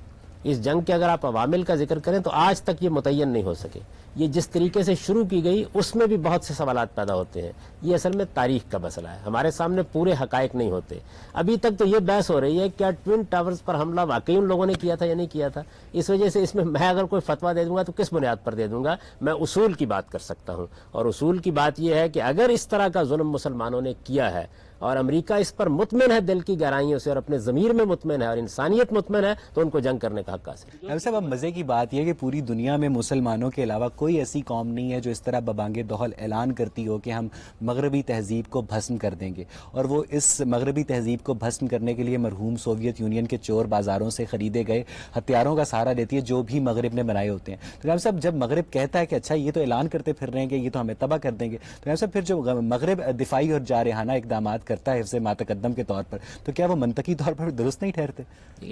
S1: اس جنگ کے اگر آپ عوامل کا ذکر کریں تو آج تک یہ متعین نہیں ہو سکے. یہ جس طریقے سے شروع کی گئی اس میں بھی بہت سے سوالات پیدا ہوتے ہیں. یہ اصل میں تاریخ کا مسئلہ ہے، ہمارے سامنے پورے حقائق نہیں ہوتے. ابھی تک تو یہ بحث ہو رہی ہے کیا ٹوین ٹاورز پر حملہ واقعی ان لوگوں نے کیا تھا یا نہیں کیا تھا. اس وجہ سے اس میں اگر کوئی فتویٰ دے دوں گا تو کس بنیاد پر دے دوں گا؟ میں اصول کی بات کر سکتا ہوں، اور اصول کی بات یہ ہے کہ اگر اس طرح کا ظلم مسلمانوں نے کیا ہے اور امریکہ اس پر مطمئن ہے دل کی گہرائیوں سے اور اپنے ضمیر میں مطمئن ہے اور انسانیت مطمئن ہے تو ان کو جنگ کرنے کا حق حاصل ہے.
S2: صاحب اب مزے کی بات یہ ہے کہ پوری دنیا میں مسلمانوں کے علاوہ کوئی ایسی قوم نہیں ہے جو اس طرح ببانگ دہل اعلان کرتی ہو کہ ہم مغربی تہذیب کو بھسم کر دیں گے، اور وہ اس مغربی تہذیب کو بھسم کرنے کے لیے مرحوم سوویت یونین کے چور بازاروں سے خریدے گئے ہتھیاروں کا سہارا لیتی ہے جو بھی مغرب نے بنائے ہوتے ہیں. تو جناب صاحب جب مغرب کہتا ہے کہ اچھا یہ تو اعلان کرتے پھر رہے ہیں کہ یہ تو ہمیں تباہ کر دیں گے، تو جناب صاحب پھر جو مغرب دفاعی اور جارحانہ اقدامات کرتا ہے حفظ ماتقدم کے طور پر، تو کیا وہ منطقی طور پر درست نہیں ٹھہرتے؟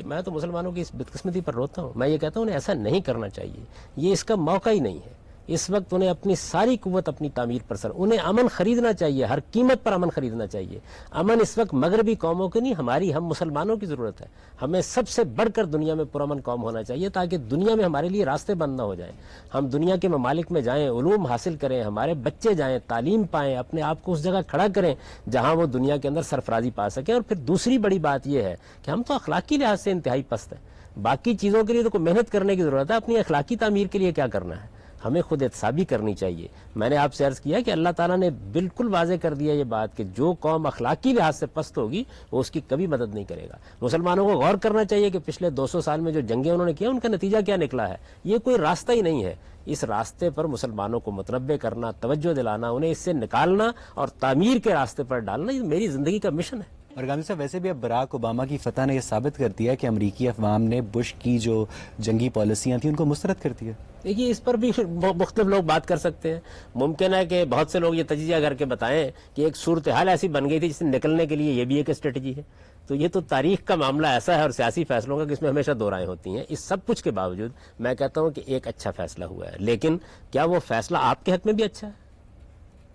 S1: میں تو مسلمانوں کی اس بدقسمتی پر روتا ہوں. میں یہ کہتا ہوں انہیں ایسا نہیں کرنا چاہیے، یہ اس کا موقع ہی نہیں ہے. اس وقت انہیں اپنی ساری قوت اپنی تعمیر پر انہیں امن خریدنا چاہیے، ہر قیمت پر امن خریدنا چاہیے. امن اس وقت مغربی قوموں کی نہیں، ہماری ہم مسلمانوں کی ضرورت ہے. ہمیں سب سے بڑھ کر دنیا میں پرامن قوم ہونا چاہیے تاکہ دنیا میں ہمارے لیے راستے بند نہ ہو جائیں. ہم دنیا کے ممالک میں جائیں، علوم حاصل کریں، ہمارے بچے جائیں، تعلیم پائیں، اپنے آپ کو اس جگہ کھڑا کریں جہاں وہ دنیا کے اندر سرفرازی پا سکیں. اور پھر دوسری بڑی بات یہ ہے کہ ہم تو اخلاقی لحاظ سے انتہائی پست ہیں. باقی چیزوں کے لیے تو کوئی محنت کرنے کی ضرورت ہے، اپنی اخلاقی تعمیر کے لیے کیا کرنا ہے؟ ہمیں خود احتسابی کرنی چاہیے. میں نے آپ سے عرض کیا کہ اللہ تعالیٰ نے بالکل واضح کر دیا یہ بات کہ جو قوم اخلاقی لحاظ سے پست ہوگی وہ اس کی کبھی مدد نہیں کرے گا. مسلمانوں کو غور کرنا چاہیے کہ پچھلے 200 سال میں جو جنگیں انہوں نے کیا ان کا نتیجہ کیا نکلا ہے. یہ کوئی راستہ ہی نہیں ہے. اس راستے پر مسلمانوں کو متنبع کرنا, توجہ دلانا, انہیں اس سے نکالنا اور تعمیر کے راستے پر ڈالنا, یہ میری زندگی کا مشن ہے.
S2: اور غامدی صاحب ویسے بھی اب براک اوباما کی فتح نے یہ ثابت کر دیا کہ امریکی افوام نے بش کی جو جنگی پالیسیاں تھیں ان کو مسترد کر دیا.
S1: دیکھیے اس پر بھی مختلف لوگ بات کر سکتے ہیں. ممکن ہے کہ بہت سے لوگ یہ تجزیہ کر کے بتائیں کہ ایک صورتحال ایسی بن گئی تھی جس سے نکلنے کے لیے یہ بھی ایک اسٹریٹجی ہے. تو یہ تو تاریخ کا معاملہ ایسا ہے اور سیاسی فیصلوں کا کہ اس میں ہمیشہ دو رائیں ہوتی ہیں. اس سب کچھ کے باوجود میں کہتا ہوں کہ ایک اچھا فیصلہ ہوا ہے. لیکن کیا وہ فیصلہ آپ کے حق میں بھی اچھا ہے؟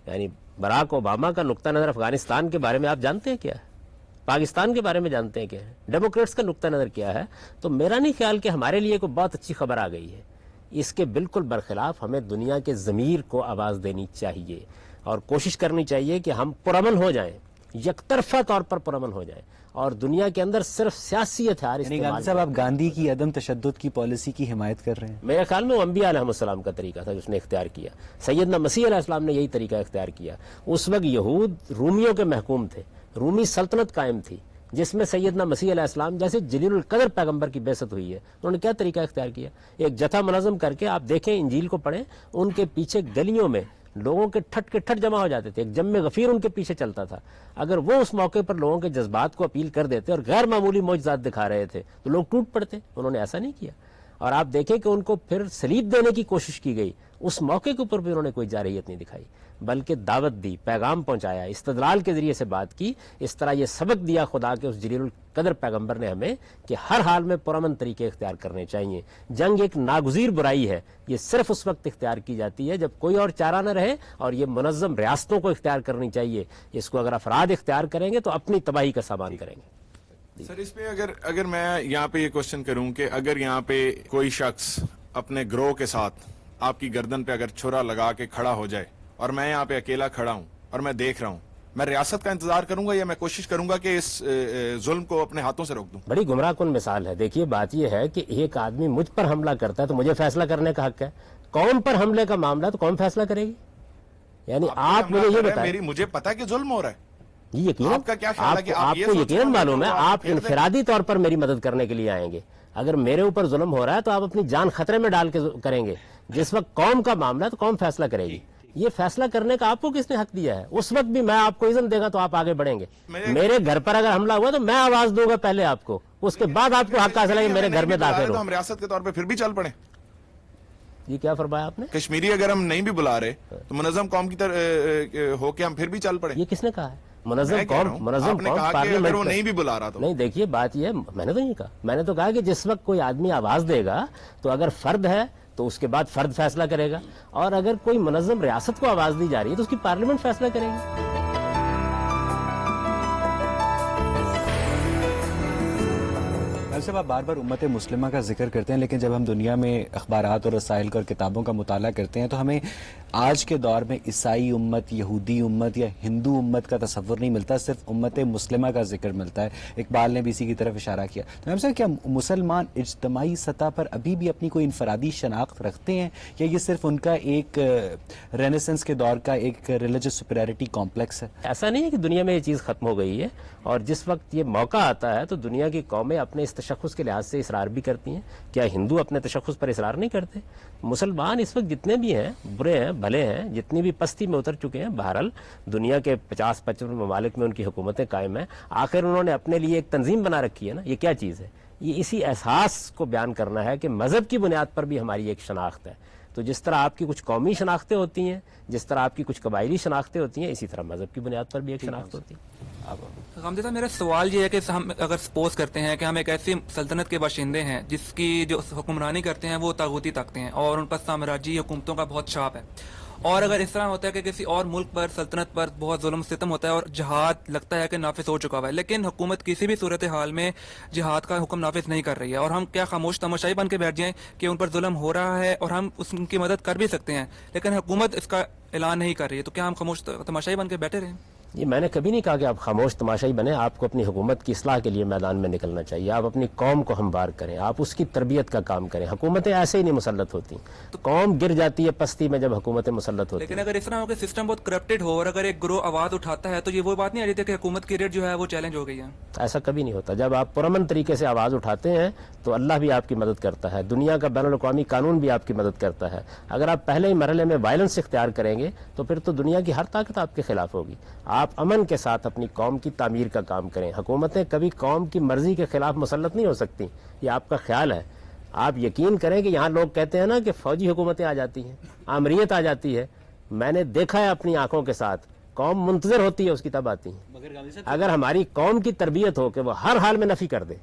S1: یعنی براک اوباما کا نقطہ نظر افغانستان کے بارے میں آپ جانتے ہیں کیا ہے؟ پاکستان کے بارے میں جانتے ہیں کیا ہے؟ ڈیموکریٹس کا نقطہ نظر کیا ہے؟ تو میرا نہیں خیال کہ ہمارے لیے کوئی بہت اچھی خبر آ گئی ہے. اس کے بالکل برخلاف ہمیں دنیا کے ضمیر کو آواز دینی چاہیے اور کوشش کرنی چاہیے کہ ہم پرامن ہو جائیں, یک طرفہ طور پر پرامن ہو جائیں اور دنیا کے اندر صرف سیاسی ہتھیار استعمال.
S2: صاحب آپ گاندھی کی عدم تشدد کی پالیسی کی حمایت کر رہے ہیں.
S1: میرے خیال میں وہ انبیاء علیہ السلام کا طریقہ تھا جو اس نے اختیار کیا. سیدنا مسیح علیہ السلام نے یہی طریقہ اختیار کیا. اس وقت یہود رومیوں کے محکوم تھے, رومی سلطنت قائم تھی جس میں سیدنا مسیح علیہ السلام جیسے جلیل القدر پیغمبر کی بعثت ہوئی ہے. انہوں نے کیا طریقہ اختیار کیا؟ ایک جتھا منظم کر کے, آپ دیکھیں انجیل کو پڑھیں, ان کے پیچھے گلیوں میں لوگوں کے ٹھٹ جمع ہو جاتے تھے. ایک جم غفیر ان کے پیچھے چلتا تھا. اگر وہ اس موقع پر لوگوں کے جذبات کو اپیل کر دیتے اور غیر معمولی معجزات دکھا رہے تھے تو لوگ ٹوٹ پڑتے. انہوں نے ایسا نہیں کیا. اور آپ دیکھیں کہ ان کو پھر سلیب دینے کی کوشش کی گئی. اس موقع کے اوپر بھی انہوں نے کوئی جارحیت نہیں دکھائی بلکہ دعوت دی, پیغام پہنچایا, استدلال کے ذریعے سے بات کی. اس طرح یہ سبق دیا خدا کے اس جلیل القدر پیغمبر نے ہمیں کہ ہر حال میں پرامن طریقے اختیار کرنے چاہیے. جنگ ایک ناگزیر برائی ہے. یہ صرف اس وقت اختیار کی جاتی ہے جب کوئی اور چارہ نہ رہے, اور یہ منظم ریاستوں کو اختیار کرنی چاہیے. اس کو اگر افراد اختیار کریں گے تو اپنی تباہی کا سامان کریں گے.
S11: سر اس پہ اگر میں یہاں پہ یہ کوشچن کروں کہ اگر یہاں پہ کوئی شخص اپنے گروہ کے ساتھ آپ کی گردن پہ اگر چھرا لگا کے کھڑا ہو جائے اور میں یہاں پہ اکیلا کھڑا ہوں اور میں دیکھ رہا ہوں, میں ریاست کا انتظار کروں گا یا میں کوشش کروں گا کہ اس ظلم کو اپنے ہاتھوں سے روک دوں؟
S1: بڑی گمراہ کن مثال ہے. دیکھیے بات یہ ہے کہ ایک آدمی مجھ پر حملہ کرتا ہے تو مجھے فیصلہ کرنے کا حق ہے. قوم پر حملے کا معاملہ تو قوم فیصلہ کرے گی. یعنی آپ مجھے یہ بتائیں,
S11: مجھے پتا ہے کہ ظلم ہو رہا ہے,
S1: یقین آپ کو یقین معلوم ہے آپ انفرادی طور پر میری مدد کرنے کے لیے آئیں گے. اگر میرے اوپر ظلم ہو رہا ہے تو آپ اپنی جان خطرے میں ڈال کے کریں گے. جس وقت قوم کا معاملہ ہے تو قوم فیصلہ کرے گی. یہ فیصلہ کرنے کا آپ کو کس نے حق دیا ہے؟ اس وقت بھی میں آپ کو اذن دے گا تو آپ آگے بڑھیں گے. میرے گھر پر اگر حملہ ہوا تو میں آواز دوں گا پہلے آپ کو, اس کے بعد آپ کو حق حاصل ہے کہ میرے گھر میں داخل ہو.
S11: ہم ریاست کے طور پہ پھر بھی چل پڑے.
S1: یہ کیا فرمایا آپ نے؟
S11: کشمیری اگر ہم نہیں بھی بلا رہے تو منظم قوم کی طرح ہو کے ہم پھر بھی چل پڑے.
S1: یہ کس نے کہا ہے؟ منظم قوم پارلیمنٹ
S11: وہ نہیں بھی بلا رہا تو
S1: نہیں. دیکھیے بات یہ ہے, میں نے تو نہیں کہا. میں نے تو کہا کہ جس وقت کوئی آدمی آواز دے گا تو اگر فرد ہے تو اس کے بعد فرد فیصلہ کرے گا, اور اگر کوئی منظم ریاست کو آواز دی جا رہی ہے تو اس کی پارلیمنٹ فیصلہ کرے گی.
S2: صاحب آپ بار بار امت مسلمہ کا ذکر کرتے ہیں, لیکن جب ہم دنیا میں اخبارات اور رسائل اور کتابوں کا مطالعہ کرتے ہیں تو ہمیں آج کے دور میں عیسائی امت, یہودی امت یا ہندو امت کا تصور نہیں ملتا, صرف امت مسلمہ کا ذکر ملتا ہے. اقبال نے بھی اسی کی طرف اشارہ کیا. تو ہم سے کیا مسلمان اجتماعی سطح پر ابھی بھی اپنی کوئی انفرادی شناخت رکھتے ہیں یا یہ صرف ان کا ایک رینیسنس کے دور کا ایک ریلیجس سپیریورٹی کمپلیکس ہے؟
S1: ایسا نہیں ہے کہ دنیا میں یہ چیز ختم ہو گئی ہے, اور جس وقت یہ موقع آتا ہے تو دنیا کی قومیں اپنے اس تشخص کے لحاظ سے اصرار بھی کرتی ہیں. کیا ہندو اپنے تشخص پر اصرار نہیں کرتے؟ مسلمان اس وقت جتنے بھی ہیں, برے ہیں بھلے ہیں, جتنی بھی پستی میں اتر چکے ہیں, بہرحال دنیا کے 50-55 ممالک میں ان کی حکومتیں قائم ہیں. آخر انہوں نے اپنے لیے ایک تنظیم بنا رکھی ہے نا. یہ کیا چیز ہے؟ یہ اسی احساس کو بیان کرنا ہے کہ مذہب کی بنیاد پر بھی ہماری ایک شناخت ہے. تو جس طرح آپ کی کچھ قومی شناختیں ہوتی ہیں, جس طرح آپ کی کچھ قبائلی شناختیں ہوتی ہیں, اسی طرح مذہب کی بنیاد پر بھی ایک شناخت ہوتی ہے.
S12: غامدی صاحب میرا سوال یہ ہے کہ ہم اگر سپوز کرتے ہیں کہ ہم ایک ایسی سلطنت کے باشندے ہیں جس کی جو حکمرانی کرتے ہیں وہ طاغوتی طاقتیں ہیں اور ان پر سامراجی حکومتوں کا بہت چھاپ ہے, اور اگر اس طرح ہوتا ہے کہ کسی اور ملک پر, سلطنت پر بہت ظلم ستم ہوتا ہے اور جہاد لگتا ہے کہ نافذ ہو چکا ہوا ہے, لیکن حکومت کسی بھی صورتحال میں جہاد کا حکم نافذ نہیں کر رہی ہے, اور ہم کیا خاموش تماشائی بن کے بیٹھ جائیں کہ ان پر ظلم ہو رہا ہے اور ہم ان کی مدد کر بھی سکتے ہیں, لیکن حکومت اس کا اعلان نہیں کر رہی ہے, تو کیا ہم خاموش تماشائی بن کے بیٹھے رہیں؟
S1: یہ میں نے کبھی نہیں کہا کہ آپ خاموش تماشائی بنے. آپ کو اپنی حکومت کی اصلاح کے لیے میدان میں نکلنا چاہیے. آپ اپنی قوم کو ہموار کریں, آپ اس کی تربیت کا کام کریں. حکومتیں ایسے ہی نہیں مسلط ہوتی, قوم گر جاتی ہے پستی میں جب حکومتیں مسلط ہوتی ہیں.
S12: لیکن اگر اس طرح ہو کہ سسٹم بہت کرپٹڈ ہو اور اگر ایک گروہ آواز اٹھاتا ہے تو یہ وہ بات نہیں آ رہی تھی کہ حکومت کی ریٹ جو ہے وہ چیلنج ہو گئی ہے.
S1: ایسا کبھی نہیں ہوتا. جب آپ پرامن طریقے سے آواز اٹھاتے ہیں تو اللہ بھی آپ کی مدد کرتا ہے, دنیا کا بین الاقوامی قانون بھی آپ کی مدد کرتا ہے. اگر آپ پہلے ہی مرحلے میں وائلنس اختیار کریں گے تو پھر تو دنیا کی ہر طاقت آپ کے خلاف ہوگی. آپ امن کے ساتھ اپنی قوم کی تعمیر کا کام کریں. حکومتیں کبھی قوم کی مرضی کے خلاف مسلط نہیں ہو سکتی, یہ آپ کا خیال ہے. آپ یقین کریں کہ یہاں لوگ کہتے ہیں نا کہ فوجی حکومتیں آ جاتی ہیں, آمریت آ جاتی ہے. میں نے دیکھا ہے اپنی آنکھوں کے ساتھ, قوم منتظر ہوتی ہے اس کی تب آتی ہیں. اگر ہماری قوم کی تربیت ہو کہ وہ ہر حال میں نفی کر دے.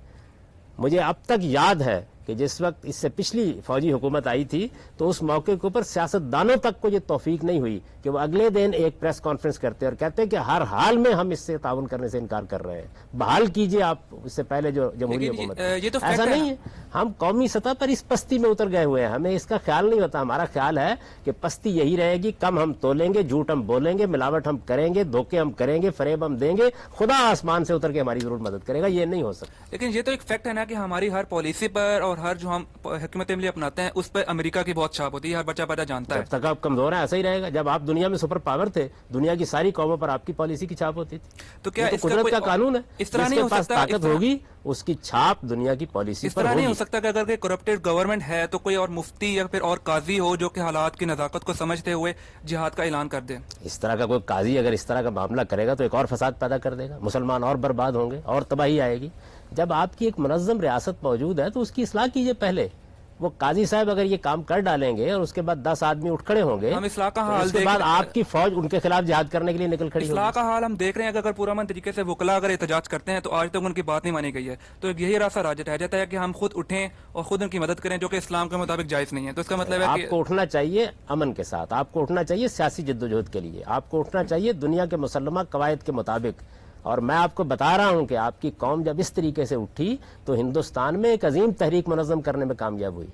S1: مجھے اب تک یاد ہے کہ جس وقت اس سے پچھلی فوجی حکومت آئی تھی تو اس موقع کے اوپر سیاستدانوں تک کو یہ توفیق نہیں ہوئی کہ وہ اگلے دن ایک پریس کانفرنس کرتے اور کہتے کہ ہر حال میں ہم اس سے تعاون کرنے سے انکار کر رہے ہیں, بحال کیجئے آپ اس سے پہلے جو جمہوری حکومت. ایسا نہیں ہے, ہم قومی سطح پر اس پستی میں اتر گئے ہوئے ہیں, ہمیں اس کا خیال نہیں ہوتا. ہمارا خیال ہے کہ پستی یہی رہے گی, کم ہم تولیں گے, جھوٹ ہم بولیں گے, ملاوٹ ہم کریں گے, دھوکے ہم کریں گے, فریب ہم دیں گے, خدا آسمان سے اتر کے ہماری ضرور مدد کرے گا. یہ نہیں ہو سکتا.
S12: لیکن یہ تو ایک فیکٹ ہے نا کہ ہماری ہر پالیسی پر اور ہر جو ہم حکمت عملی اپناتے ہیں اس پہ امریکہ کی بہت چھاپ ہوتی ہے, ہر بچہ پیدا جانتا ہے.
S1: جب تک آپ کمزور ہیں ایسا ہی رہے گا. جب آپ دنیا میں سپر پاور تھے, دنیا کی ساری قوموں پر آپ کی پالیسی کی چھاپ ہوتی تھی.
S12: تو کیا
S1: قدرت کا قانون ہے,
S12: اس طرح نہیں ہو سکتا
S1: طاقت ہوگی اس کی چھاپ دنیا کی پالیسی
S12: اس طرح نہیں ہو سکتا کہ اگر کرپٹڈ گورنمنٹ ہے تو کوئی اور مفتی یا پھر اور قاضی ہو جو کہ حالات کی نزاکت کو سمجھتے ہوئے جہاد کا اعلان کر دے.
S1: اس طرح کا کوئی قاضی اگر اس طرح کا معاملہ کرے گا تو ایک اور فساد پیدا کر دے گا, مسلمان اور برباد ہوں گے اور تباہی آئے گی. جب آپ کی ایک منظم ریاست موجود ہے تو اس کی اصلاح کیجئے. پہلے وہ قاضی صاحب اگر یہ کام کر ڈالیں گے اور اس کے بعد 10 آدمی اٹھ کھڑے ہوں گے,
S12: ہم اصلاح کا حال
S1: اس کے بعد آپ کی فوج ان کے خلاف جہاد کرنے کے لیے نکل کھڑی ہوگی.
S12: اصلاح کا حال ہم دیکھ رہے ہیں کہ اگر پرامن طریقے سے وکلا اگر احتجاج کرتے ہیں تو آج تک ان کی بات نہیں مانی گئی ہے. تو یہی راستہ رہ جاتا ہے کہ ہم خود اٹھیں اور خود ان کی مدد کریں, جو کہ اسلام کے مطابق جائز نہیں ہے. تو اس کا مطلب ہے
S1: آپ کو اٹھنا چاہیے امن کے ساتھ, آپ کو اٹھنا چاہیے سیاسی جدوجہد کے لیے, آپ کو اٹھنا چاہیے دنیا کے مسلمہ قواعد کے مطابق. اور میں آپ کو بتا رہا ہوں کہ آپ کی قوم جب اس طریقے سے اٹھی تو ہندوستان میں ایک عظیم تحریک منظم کرنے میں کامیاب ہوئی.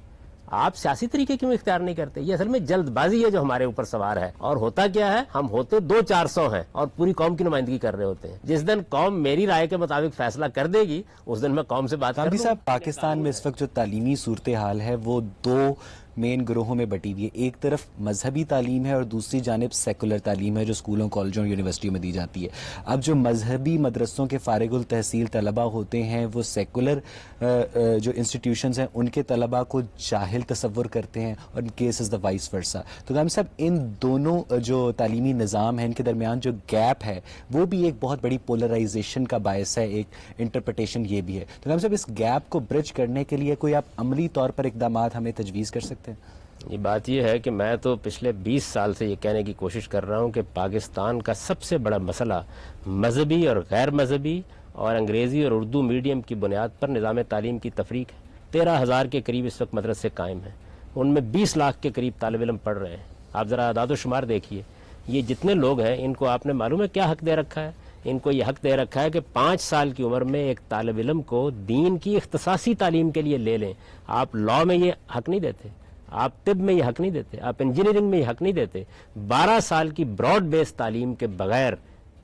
S1: آپ سیاسی طریقے کیوں اختیار نہیں کرتے؟ یہ اصل میں جلد بازی ہے جو ہمارے اوپر سوار ہے. اور ہوتا کیا ہے, ہم ہوتے 200-400 ہیں اور پوری قوم کی نمائندگی کر رہے ہوتے ہیں. جس دن قوم میری رائے کے مطابق فیصلہ کر دے گی اس دن میں قوم سے بات کروں.
S2: صاحب, پاکستان میں اس وقت جو تعلیمی صورتحال ہے وہ دو مین گروہوں میں بٹی ہوئی ہے. ایک طرف مذہبی تعلیم ہے اور دوسری جانب سیکولر تعلیم ہے جو اسکولوں, کالجوں, یونیورسٹیوں میں دی جاتی ہے. اب جو مذہبی مدرسوں کے فارغ التحصیل طلباء ہوتے ہیں وہ سیکولر جو انسٹیٹیوشنز ہیں ان کے طلباء کو جاہل تصور کرتے ہیں, اور in case is the vice versa. تو غام صاحب, ان دونوں جو تعلیمی نظام ہیں ان کے درمیان جو گیپ ہے وہ بھی ایک بہت بڑی پولرائزیشن کا باعث ہے, ایک انٹرپریٹیشن یہ بھی ہے. تو غام صاحب, اس گیپ کو برج کرنے کے لیے کوئی آپ عملی طور پر اقدامات ہمیں تجویز کر سکتے ہیں؟
S1: یہ بات یہ ہے کہ میں تو پچھلے 20 سال سے یہ کہنے کی کوشش کر رہا ہوں کہ پاکستان کا سب سے بڑا مسئلہ مذہبی اور غیر مذہبی اور انگریزی اور اردو میڈیم کی بنیاد پر نظام تعلیم کی تفریق ہے. 13,000 کے قریب اس وقت مدرسے قائم ہیں, ان میں 20 لاکھ کے قریب طالب علم پڑھ رہے ہیں. آپ ذرا اعداد و شمار دیکھیے, یہ جتنے لوگ ہیں ان کو آپ نے معلوم ہے کیا حق دے رکھا ہے؟ ان کو یہ حق دے رکھا ہے کہ 5 سال کی عمر میں ایک طالب علم کو دین کی اختصاصی تعلیم کے لیے لے لیں. آپ لاء میں یہ حق نہیں دیتے, آپ طب میں یہ حق نہیں دیتے, آپ انجینئرنگ میں یہ حق نہیں دیتے. 12 سال کی براڈ بیس تعلیم کے بغیر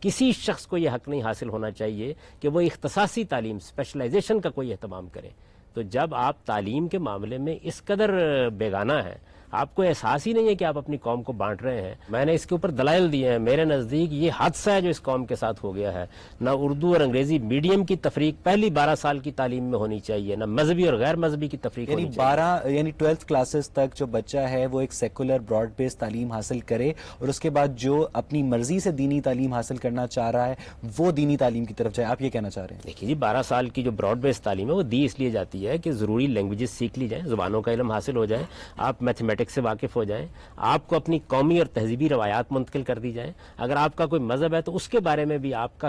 S1: کسی شخص کو یہ حق نہیں حاصل ہونا چاہیے کہ وہ اختصاصی تعلیم, اسپیشلائزیشن کا کوئی اہتمام کرے. تو جب آپ تعلیم کے معاملے میں اس قدر بیگانہ ہیں, آپ کو احساس ہی نہیں ہے کہ آپ اپنی قوم کو بانٹ رہے ہیں. میں نے اس کے اوپر دلائل دیے ہیں. میرے نزدیک یہ حادثہ ہے جو اس قوم کے ساتھ ہو گیا ہے. نہ اردو اور انگریزی میڈیم کی تفریق پہلی 12 سال کی تعلیم میں ہونی چاہیے, نہ مذہبی اور غیر مذہبی کی تفریق ہونی چاہیے.
S2: یعنی 12th کلاسز تک جو بچہ ہے وہ ایک سیکولر براڈ بیس تعلیم حاصل کرے, اور اس کے بعد جو اپنی مرضی سے دینی تعلیم حاصل کرنا چاہ رہا ہے وہ دینی تعلیم کی طرف جائے. آپ یہ کہنا چاہ رہے ہیں؟
S1: دیکھیے جی, 12 سال کی جو براڈ بیس تعلیم ہے وہ دی اس لیے جاتی ہے کہ ضروری لینگویجز سیکھ لی جائیں, زبانوں کا علم حاصل ہو جائے, آپ میتھمیٹکس سے واقف ہو جائیں, آپ کو اپنی قومی اور تہذیبی روایات منتقل کر دی جائیں. اگر آپ کا کوئی مذہب ہے تو اس کے بارے میں بھی آپ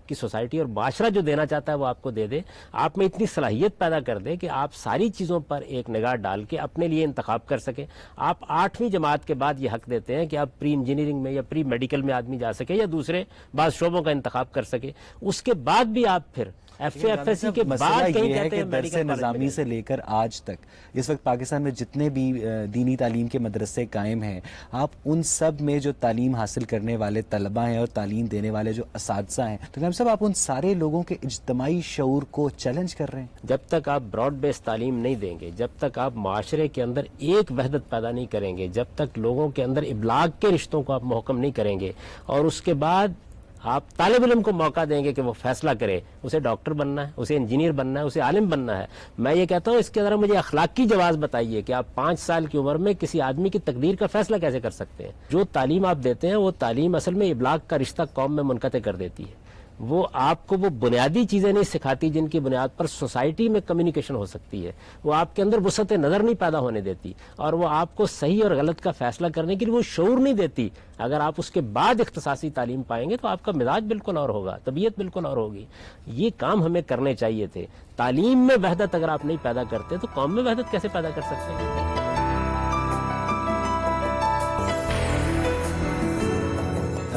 S1: کی سوسائٹی اور معاشرہ جو دینا چاہتا ہے وہ آپ کو دے دے. آپ میں اتنی صلاحیت پیدا کر دے کہ آپ ساری چیزوں پر ایک نگاہ ڈال کے اپنے لیے انتخاب کر سکیں. آپ 8ویں جماعت کے بعد یہ حق دیتے ہیں کہ آپ پری انجینئرنگ میں یا پری میڈیکل میں آدمی جا سکے یا دوسرے بعض شعبوں کا انتخاب کر سکے. اس کے بعد بھی آپ پھر FAFSC کے بعد کہیں کہتے ہیں
S2: درس نظامی سے لے کر آج تک اس وقت پاکستان میں جتنے بھی دینی تعلیم کے مدرسے قائم ہیں، آپ ان سب میں جو تعلیم حاصل کرنے والے طلبہ ہیں اور تعلیم دینے والے جو اساتذہ ہیں، تو غلام صاحب آپ ان سارے لوگوں کے اجتماعی شعور کو چیلنج کر رہے ہیں؟
S1: جب تک آپ براڈ بیس تعلیم نہیں دیں گے، جب تک آپ معاشرے کے اندر ایک وحدت پیدا نہیں کریں گے، جب تک لوگوں کے اندر ابلاغ کے رشتوں کو آپ محکم نہیں کریں گے، اور اس کے بعد آپ طالب علم کو موقع دیں گے کہ وہ فیصلہ کرے، اسے ڈاکٹر بننا ہے، اسے انجینئر بننا ہے، اسے عالم بننا ہے، میں یہ کہتا ہوں اس کے ذرا مجھے اخلاقی جواز بتائیے کہ آپ 5 سال کی عمر میں کسی آدمی کی تقدیر کا فیصلہ کیسے کر سکتے ہیں؟ جو تعلیم آپ دیتے ہیں وہ تعلیم اصل میں ابلاغ کا رشتہ قوم میں منقطع کر دیتی ہے، وہ آپ کو وہ بنیادی چیزیں نہیں سکھاتی جن کی بنیاد پر سوسائٹی میں کمیونیکیشن ہو سکتی ہے، وہ آپ کے اندر وسعت نظر نہیں پیدا ہونے دیتی، اور وہ آپ کو صحیح اور غلط کا فیصلہ کرنے کے لیے وہ شعور نہیں دیتی۔ اگر آپ اس کے بعد اختصاصی تعلیم پائیں گے تو آپ کا مزاج بالکل اور ہوگا، طبیعت بالکل اور ہوگی۔ یہ کام ہمیں کرنے چاہیے تھے۔ تعلیم میں وحدت اگر آپ نہیں پیدا کرتے تو قوم میں وحدت کیسے پیدا کر سکتے ہیں؟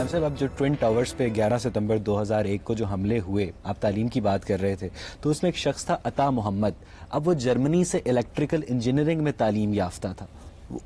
S2: صاحب اب جو ٹوئن ٹاورز پہ 11 ستمبر 2001 کو جو حملے ہوئے، آپ تعلیم کی بات کر رہے تھے، تو اس میں ایک شخص تھا عطا محمد، اب وہ جرمنی سے الیکٹریکل انجینئرنگ میں تعلیم یافتہ تھا